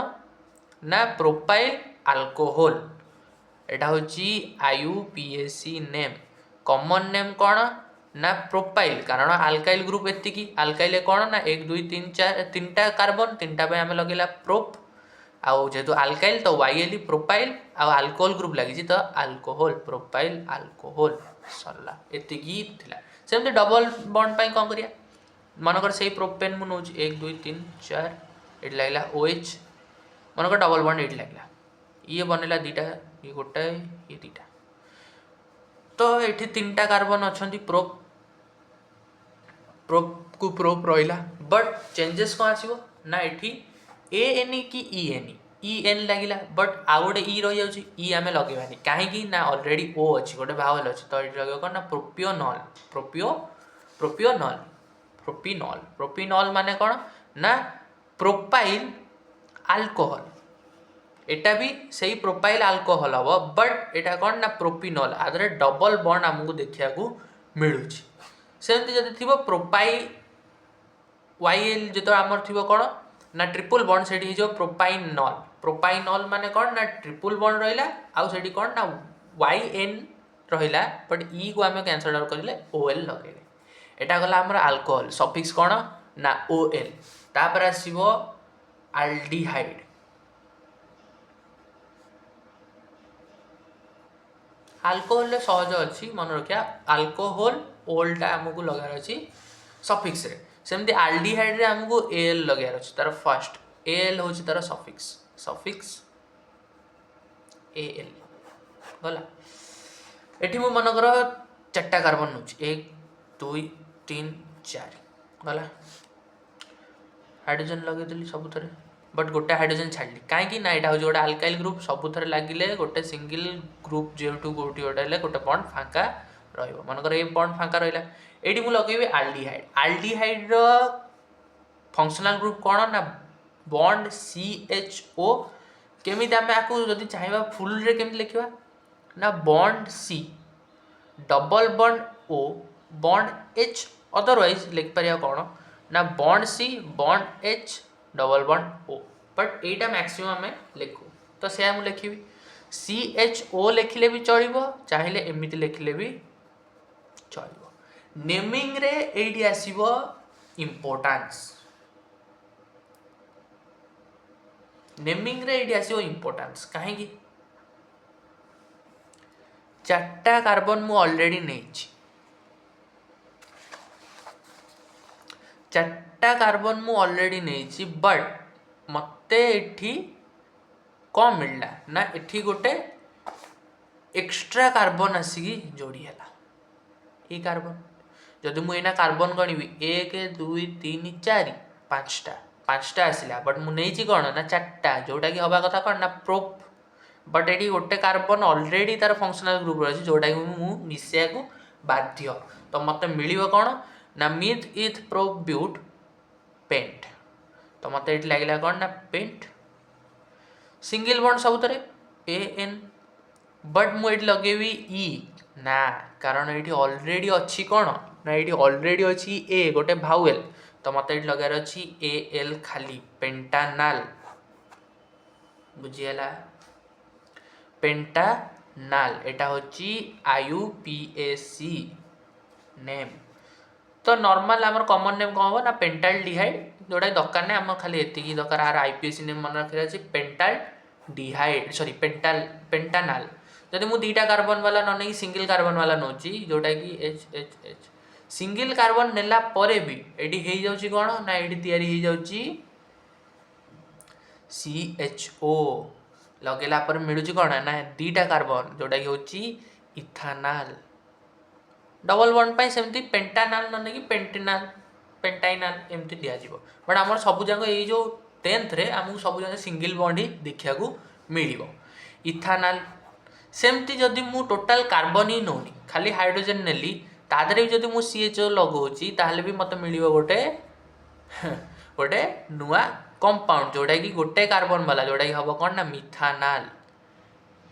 ना प्रोपाइल अल्कोहल एटा होची आईयूपीएससी नेम कॉमन नेम कोन ना प्रोपाइल कारण अल्काइल ग्रुप एति की अल्काइल कोन ना 1 2 3 4 तीनटा कार्बन तीनटा पे हमें लगेला प्रोप आउ जेतु अल्काइल तो YLE प्रोपाइल आउ अल्कोहल ग्रुप लागी तो अल्कोहल प्रोपाइल अल्कोहल सरला एति की थिला सेमते डबल बॉन्ड पाई कोन करिया मनकर सेही प्रोपेन मु नोज 1 2 3 4 एट लागला OH मनकर डबल बॉन्ड एट लागला ये बनेला दीटा ये गोटा ये दीटा तो एठी तीनटा कार्बन अछंती प्रोप प्रोप को प्रोप रहिला बट चेंजेस को आसीबो ना एठी ANE की EN लागिला बट आ गोटे ई रहि जाउची ई आमे लगेबानी काहे की ना ऑलरेडी O अछि गोटे भावल अछि तो एठी लगेबो कोन ना प्रोपिनॉल माने कोन ना प्रोपाइल अल्कोहल एटा भी सही प्रोपाइल अल्कोहल हबो बट एटा कोन ना प्रोपिनॉल आदरे डबल बॉन्ड हमकु देखिया को मिलुची सेमति जदि थिबो प्रोपाइल YL जेतो हमर थिबो कोन ना ट्रिपल बॉन्ड सेठी जो प्रोपाइनॉल माने कोन ना ट्रिपल बॉन्ड रहिला आउ सेठी कोन ना YN रहिला बट E को हमें कैंसल आउट करले OL लगेले एटा गला हमर अल्कोहल सफिक्स कोन ना OL तापर आसीबो अल्डिहाइड अल्कोहल रे सहज अछि मन रखिया अल्कोहल ओल्टा हमकु लगार अछि सफिक्स रे सेमति अल्डिहाइड रे हमकु AL लगार अछि तार फर्स्ट AL होछि तार सफिक्स AL गला एठी मु मन कर चारटा कार्बन होछि 1 2 3 4 गला हाइड्रोजन लगे देली सब थरे बट गोटे हाइड्रोजन छाड़ली काहे ना एटा हो गोटे अल्काइल ग्रुप सब थरे लागिले गोटे सिंगल ग्रुप जेटू गोटी गोटाले गोटे बॉन्ड फांका रहइबो मनकर ए बॉन्ड फांका रहिला एडी मु लगेबे आल्डिहाइड रो फंक्शनल ग्रुप कोन ना बॉन्ड CHO केमिति हमें आकु जदि चाहिबा फुल रे केमिति लिखिबा ना bond C double bond O bond H otherwise लिख परिया कोन ना bond C bond H double bond O but Etah maximum में लिखू तो से हम लिखिबी CHO लिखले भी चलिबो चाहिले एमिति लिखले भी चलिबो नेमिंग रे एडी आसीबो इंपोर्टेंस नेमिंग रे एडी आसीबो इंपोर्टेंस काहे की चारटा कार्बन मु ऑलरेडी नेछि चारटा कार्बन मु ऑलरेडी नेछि बट मते एठी कौन मिलला ना एठी गोटे एक्स्ट्रा कार्बन आसिकी जोड़ी है ये कार्बन जदि मुझे कार्बन गणवी 1 2 3 4 5टा 5टा आसला बट मुझे कौन ना 4टा जोटा कि हवा कथा कौन ना प्रोप बट ये गोटे कार्बन ऑलरेडी तार फंक्शनल ग्रुप रही जोटा कि मुझे मिसैया को बाध्य तो मत मिल कौन ना meth eth prop but paint तो मत ये लगे कौन ना पेंट सिंगल बॉन्ड सब ए एन बट मुझे लगेबी ई ना कारण ये ऑलरेडी अच्छी कौन ना ये ऑलरेडी अच्छी ए गोटे भावेल तो मत ये लगार अच्छी ए एल खाली पेंटानाल बुझीगला पेंटानाल एटा होची IUPAC नेम तो नॉर्मल आमर कॉमन नेम कौन हो ना पेंटाल्डिहाइड जोटा दरकार नहीं आम खाली एतिकी दरकार आर IUPAC नेम मन रखा अच्छे पेंटाल्डिहाइड सॉरी पेंटानाल जदि मुझे दुईटा कार्बन वाला न नहीं सिंगल कार्बन वाला नौची जोटा कि H सिंगल कार्बन नेला परे भी एटी हो जाउची कौन ना एटी तैयारी हो जाउची CHO लगेला पर मिलूची कौन ना दुईटा कार्बन जोटा कि होची इथानाल डबल बॉन्ड पाई सेमती पेंटानाल न नहीं पेंटिनाल पेंटाइनाल एमती दिया बट आम सब जाक ये जो 10th रे आमको सब जाक सिंगल बॉन्ड ही देखा मिल इथानाल सेमती जदि मु टोटाल कार्बन ही नौनी खाली हाइड्रोजन नेली तादरे भी जदि मु CHO लगाऊँगी ताहले भी मत मिल गोटे गोटे नुआ कंपाउंड जोटा कि गोटे कार्बन वाला जोटा कि हम कौन ना मिथानाल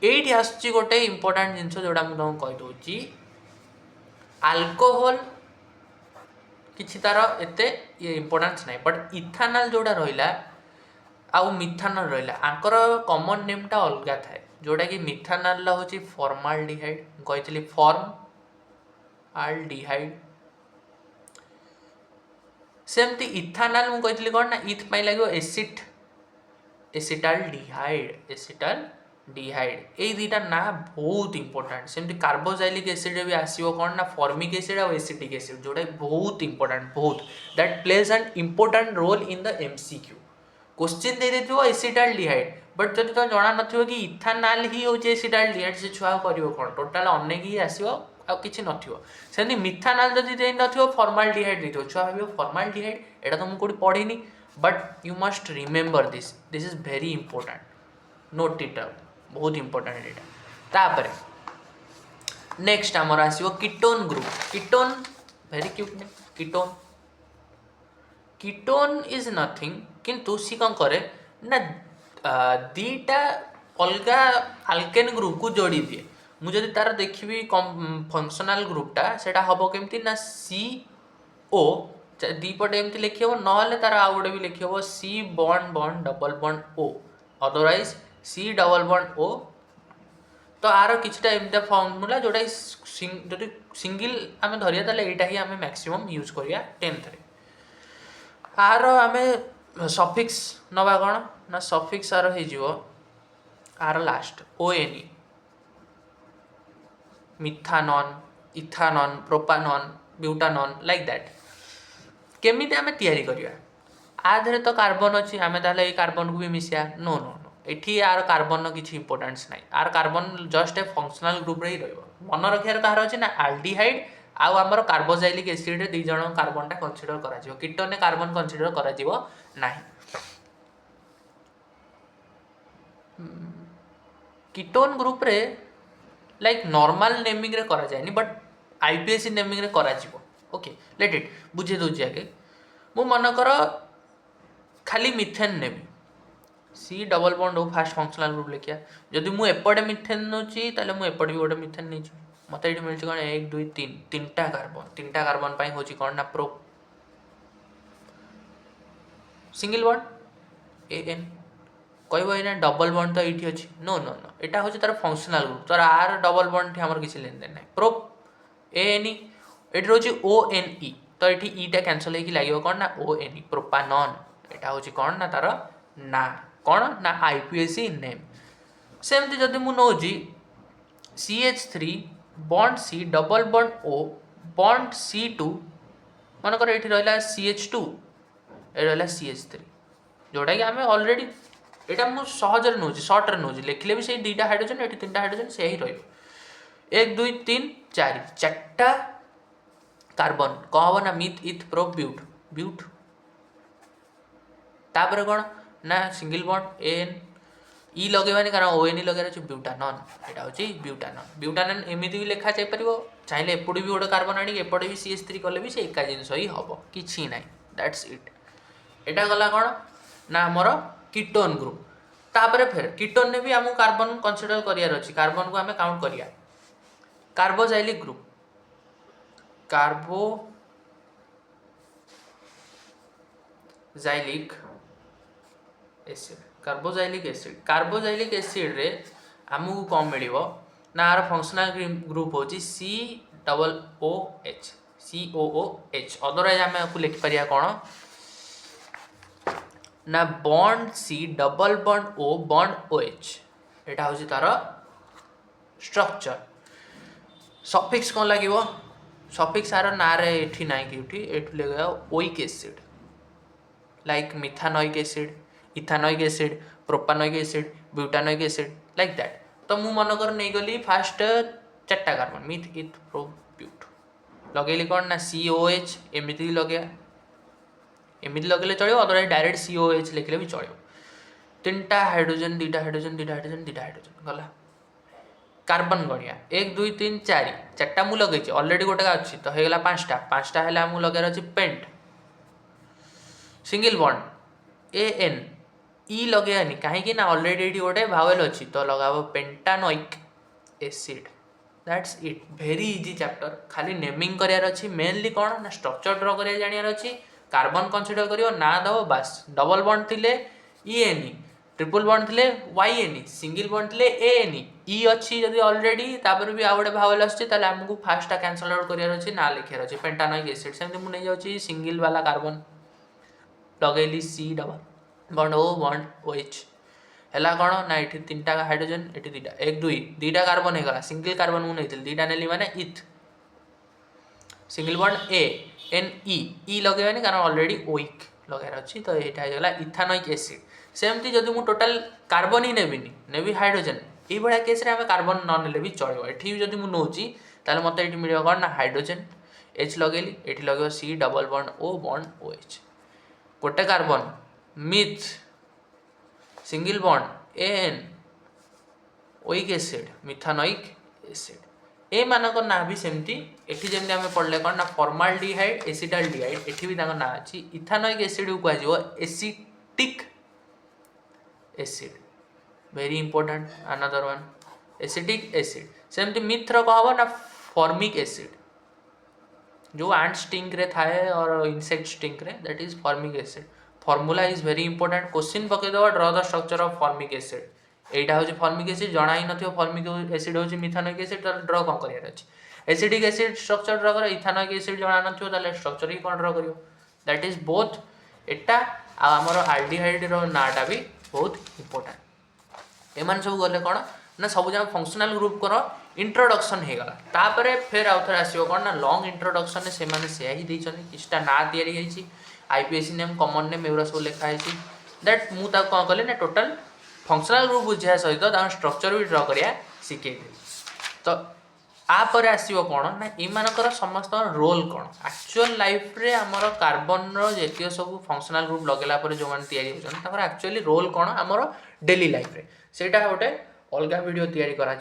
ये आसुची गोटे इंपोर्टेंट जिनस जोटा मुझे तुमको कहीदे अल्कोहल किसी तार एते ये इंपोर्टेंस नहीं बट इथानाल जोड़ा रहा आउ मिथानल रहा आंकर कॉमन नेमटा अलग थाए जोटा कि मिथानल हूँ फॉर्माल्डिहाइड कही फॉर्म आल्डिहाइड सेमती इथानल मुझे कही कौन ना इथ पाई लगे एसिड एसिटाल्डिहाइड ये दुईटा ना बहुत इंपोर्टेंट सेमती कार्बोजाइलिक एसिड भी आसो कौन ना फॉर्मिक एसिड और एसिटिक एसिड जोटा बहुत इंपोर्टेंट बहुत that plays an important role in the MCQ question दे देथिबो एसिटाल्डिहाइड बट जब तो जना नथिबो कि इथानाल ही होचे एसिटाल्डिहाइड से छुआ करिवो कोन टोटल अनेक ही आसीबो आ किछि नथिबो सेनी मिथानाल जदि दे नथिबो फॉर्माल्डिहाइड देथिबो छुआ भाबियो फॉर्माल्डिहाइड एटा तो मु कोडी पढिनी but you must remember this is very important note it down बहुत इंपोर्टेंट एटा तापर नेक्स्ट हमर आसीबो ketone group ketone very cute ने कीटोन इज नथिंग किंतु सी कौन करे ना दीटा अलग आल्केन ग्रुप को जोड़ी दिए मुझे तार देखी फंक्शनल ग्रुपटा सेटा हम केमती ना CO दीपटे एमती लिखी हम ना तार आउ गोटे भी लिखी हम C bond bond double bond O otherwise C double bond O तो आर किछटा एमता फॉर्मूला जोटा जदि सिंगल आम धरिया ताले एटा ही आम मैक्सिमम यूज करिया 10th रे आर आम सफिक्स नवा कौन ना सफिक्स आर हो आर last ONE methanone ethanone propanone butanone like that केमी आम तैयारी करिया आधे तो कार्बन अच्छी आम ताले कार्बन को भी मिसिया नो नो नो एठी आर कार्बन किसी इंपोर्टेंस नहीं आर carbon just a functional group रे ही रहिबो मन रखियार कहार अछि ना आल्डिहाइड आउ आमर कार्बोजाइलिक एसिड रे 2 जण कार्बनटा कंसीडर करा जिवो कीटोन ने कार्बन कंसीडर करा जिवो नाही कीटोन ग्रुप रे लाइक नॉर्मल नेमिंग रे करा जायनी बट IUPAC नेमिंग रे करा जिवो ओके लेट इट बुझे दउछि आगे मु मन कर खाली मिथेन नेबी C double bond O first functional group लिखिया जदि मु एपटे मिथेन नउछि ताले मु एपटे भी गोटे मिथेन नै छि मते एठी मिलछि कोन 1 2 3 तीनटा कार्बन पाई होछि कोन ना प्रो सिंगल बॉन्ड AN कहबो एना डबल बॉन्ड तो एठी अछि नो नो नो एटा होछि तार फंक्शनल ग्रुप तार आर डबल बॉन्ड हमर किछि लेन देन नै प्रो ANE एठी होछि ONE तो एठी ईटा कैंसिल हेकि लागियो कोन ना ONE प्रोपानन एटा होछि कोन ना तार ना कोन ना IUPAC नेम सेमती जदि मु नौजी CH3 bond C double bond O bond C2 मन कर एठी रहला CH2 ए रहला CH3 जोटा कि आम अलरेडी यहाँ मुझे सहजरे नौ सर्ट्रे नौ लिखले भी से दुईटा हाइड्रोजेन ये तीन हाइड्रोजेन से ही रही 1 2 3 4 चार्टा कार्बन कौन हम ना मिथ इथ प्रो ब्यूट ब्यूट तापर कौन ना सिंगल बॉन्ड एन ई लगेबानी कारण ओएन लगे ब्यूटानन यहाँ हूँ ब्यूटानन ब्यूटानन एमती भी लिखा जापर चाहिए एपटे भी गोटे कार्बन आनी एपटे भी CH3 कले भी से एका जिनस ही हम कि ना दैट्स इट एटा गला कौन ना आमर कीटोन ग्रुप तापर फिर कीटोन ने भी आमको कार्बन कंसीडर करार अच्छी कार्बन को आम काउंट करिया कार्बोजाइलिक ग्रुप कार्बोजाइलिक एसिड रे आमको कौन मिल ना आर फंक्शनल ग्रुप हूँ COOH अदरवाइज आम आपको लिखिपर कौन ना bond C double bond O bond OH यहाँ हूँ तार स्ट्रक्चर सफिक्स कौन लगे सफिक्स आर ना ये ना कि लगे oic acid like methanoic acid ethanoic acid propanoic acid butanoic acid like that तो मु मनकर नहीं गली फास्ट 4टा carbon meth eth pro but लगेली कौन ना COH एमती लगे एमती लगे चलो अदरवाइज डायरेक्ट COH लिखले भी चलो 3टा हाइड्रोजेन 2टा हाइड्रोजेन 2टा हाइड्रोजेन 2टा हाइड्रोजेन गला कार्बन गणिया 1 2 3 4 4टा मु लगे अलरेडी गोटे अच्छी तो होगा 5टा है लगे अच्छी pent single bond AN e लगेगानी कहीं ना अलरेडी गोटे भावेल अच्छी तो लगाब pentanoic acid that's it very easy chapter खाली नेमिंग करार अच्छी मेनली कौन ना स्ट्रक्चर ड्र कर जानार अच्छी कार्बन कंसीडर कर ना दब बास डबल बॉन्ड थे ENE ट्रिपल बॉन्ड थे YNE सिंगल बॉन्ड थे ANE ई अच्छी जब अलरेडी तापर भी आउ गए भावेल आमको फास्टा कैनसल आउट करार अच्छी ना लिखार अच्छे पेंटानोइक एसिड सेमती मुझे जाऊँगी सिंगल वाला कार्बन लगेली C double bond O bond OH है कौन ना ये 3टा हाइड्रोजेन ये 2टा 1 2 2टा कार्बन होगा सिंगल कार्बन मुझे 2टा नेली माने इथ सिंगल बॉन्ड ANE लगेबानी कारण अलरेडी ओइक लगार अच्छी तो यहाँ होगा इथानोइक एसिड सेमती जब मुझे टोटाल कार्बन ही नेबी हाइड्रोजेन ये केस आम कार्बन न ने भी चलो ये जब मुझे नौची ताल मत ये मिल कौन ना हाइड्रोजेन H लगेली ये लगे C double bond O bond OH गोटे carbon meth single bond AN oic acid methanoic acid ए मानक ना भी सेमती एठी जेमती आम पढ़ले कौन ना फॉर्माल्डिहाइड एसिटाल्डिहाइड एठी भी ना अच्छी इथानोइक एसिड को कह acetic acid very important another one acetic acid सेमती मिथ्र कह ना फॉर्मिक एसिड जो एंट स्टिंग रे थाए और इंसेक्ट स्टिंग रे that is formic acid formula is very important question पकईदेव draw the structure of formic acid यहाँ हूँ फॉर्मिक एसिड जना ही न फॉर्मिक एसिड हूँ मिथानोइक एसिड तो ड्र कौन करार अच्छे एसिडिक एसिड स्ट्रक्चर ड्र कर इथानोइक एसिड जना ना स्ट्रक्चर ही कौन ड्र कर दैट इज बोथ एटा आमर आल्डिहाइड नाटा भी बहुत इंपोर्टेंट एम सब गले कौन ना सब जन फंक्शनल ग्रुप कर इंट्रोडक्शन होगा तापर फिर आउ थे आसो कौन ना लंग इंट्रोडक्शन से ही देते किसटा ना या IPSC नेम कमन नेम एगुरा सब लिखाई दैट मुझे कौन कली ना टोटाल फंक्शनल ग्रुप बुझा सहित स्ट्रक्चर भी ड्र करा शिखेदी तो आपर आसो कौन ना ये समस्त रोल कौन एक्चुअल लाइफ रे आमर कार्बन जीत सब फंक्शनल ग्रुप लगेला जो मैंने एक्चुअली रोल कौन आमर डेली लाइफ रे सेटा गोटे अलग वीडियो तैयारी करा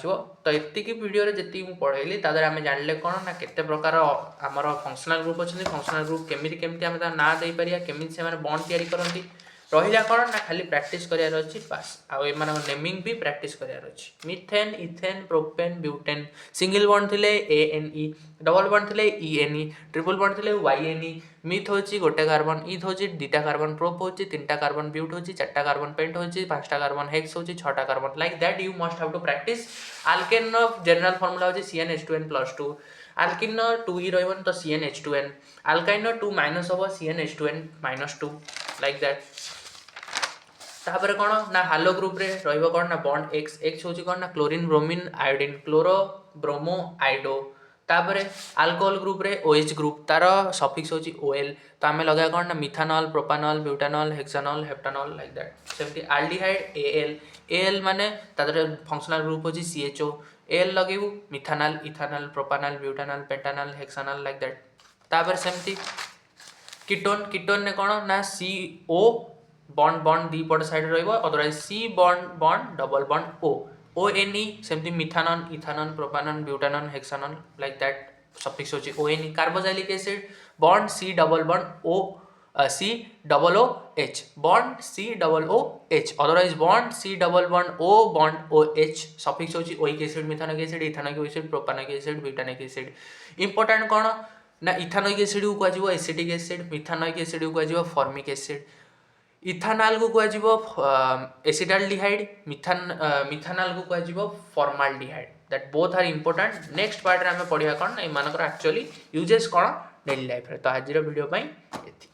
तो एतिकी वीडियो जी पढ़ेली तादर आम जानिले कौन ना केते प्रकार आमर फंक्शनल ग्रुप अच्छे फंक्शनल ग्रुप केमी आम ना दे पारिया केमी से बॉन्ड तैयारी करती रहा कौन ना खाली प्रैक्टिस करार अच्छी बास आउ एम नेमिंग भी प्रैक्टिस करार अच्छी methane ethane propane butane single bond थे ANE डबल बॉन्ड थे ENE ट्रिपल बॉन्ड थे YNE मिथ हूँ गोटे कार्बन इथ हूँ 2टा कार्बन प्रोप हूँ 3टा कार्बन ब्यूट हूँ 4टा कार्बन पेंट हूँ 5टा कार्बन हेक्स हूँ 6टा carbon like that you must have to practice alkane general formula हूँ CnH2n+2 आल्किन 2 ही रही तो CnH2n आल्काइन 2 माइनस हम CnH2n-2 लाइक दैट तापर कौन ना हालो ग्रुप रे कौन ना बॉन्ड X X हूँ कौन ना chlorine bromine iodine chloro bromo iodo तापर अल्कोहल ग्रुप रे OH ग्रुप तार सफिक्स होची OL तो आम लगा कौन ना methanol propanol butanol hexanol heptanol like that सेमती आल्डिहाइड AL माने तादरे फंक्शनल ग्रुप होची CHO AL लगेबू methanol ethanol propanol butanol pentanol hexanol like that तापर सेमती कीटोन ने कौन ना CO बॉन्ड बॉन्ड दी पट साइड रहिबो otherwise C bond bond double bond ONE सेमती methanone ethanone propanone butanone hexanone like that suffix होची ONE carboxylic acid bond C double bond C double OH bond C double OH otherwise bond C double bond O bond OH suffix होची oic acid methanoic acid ethanoic acid propanoic acid butanoic acid important कौन ना ethanoic acid को कहजिवो acetic acid methanoic acid को कहजिवो formic acid ethanol को कहजिवो acetaldehyde methanol को कहजिवो formaldehyde that both are important next part रे हमें पढ़िया कौन ना एमानकर एक्चुअली यूजेस कौन डेली लाइफ रे तो आज वीडियो पई एति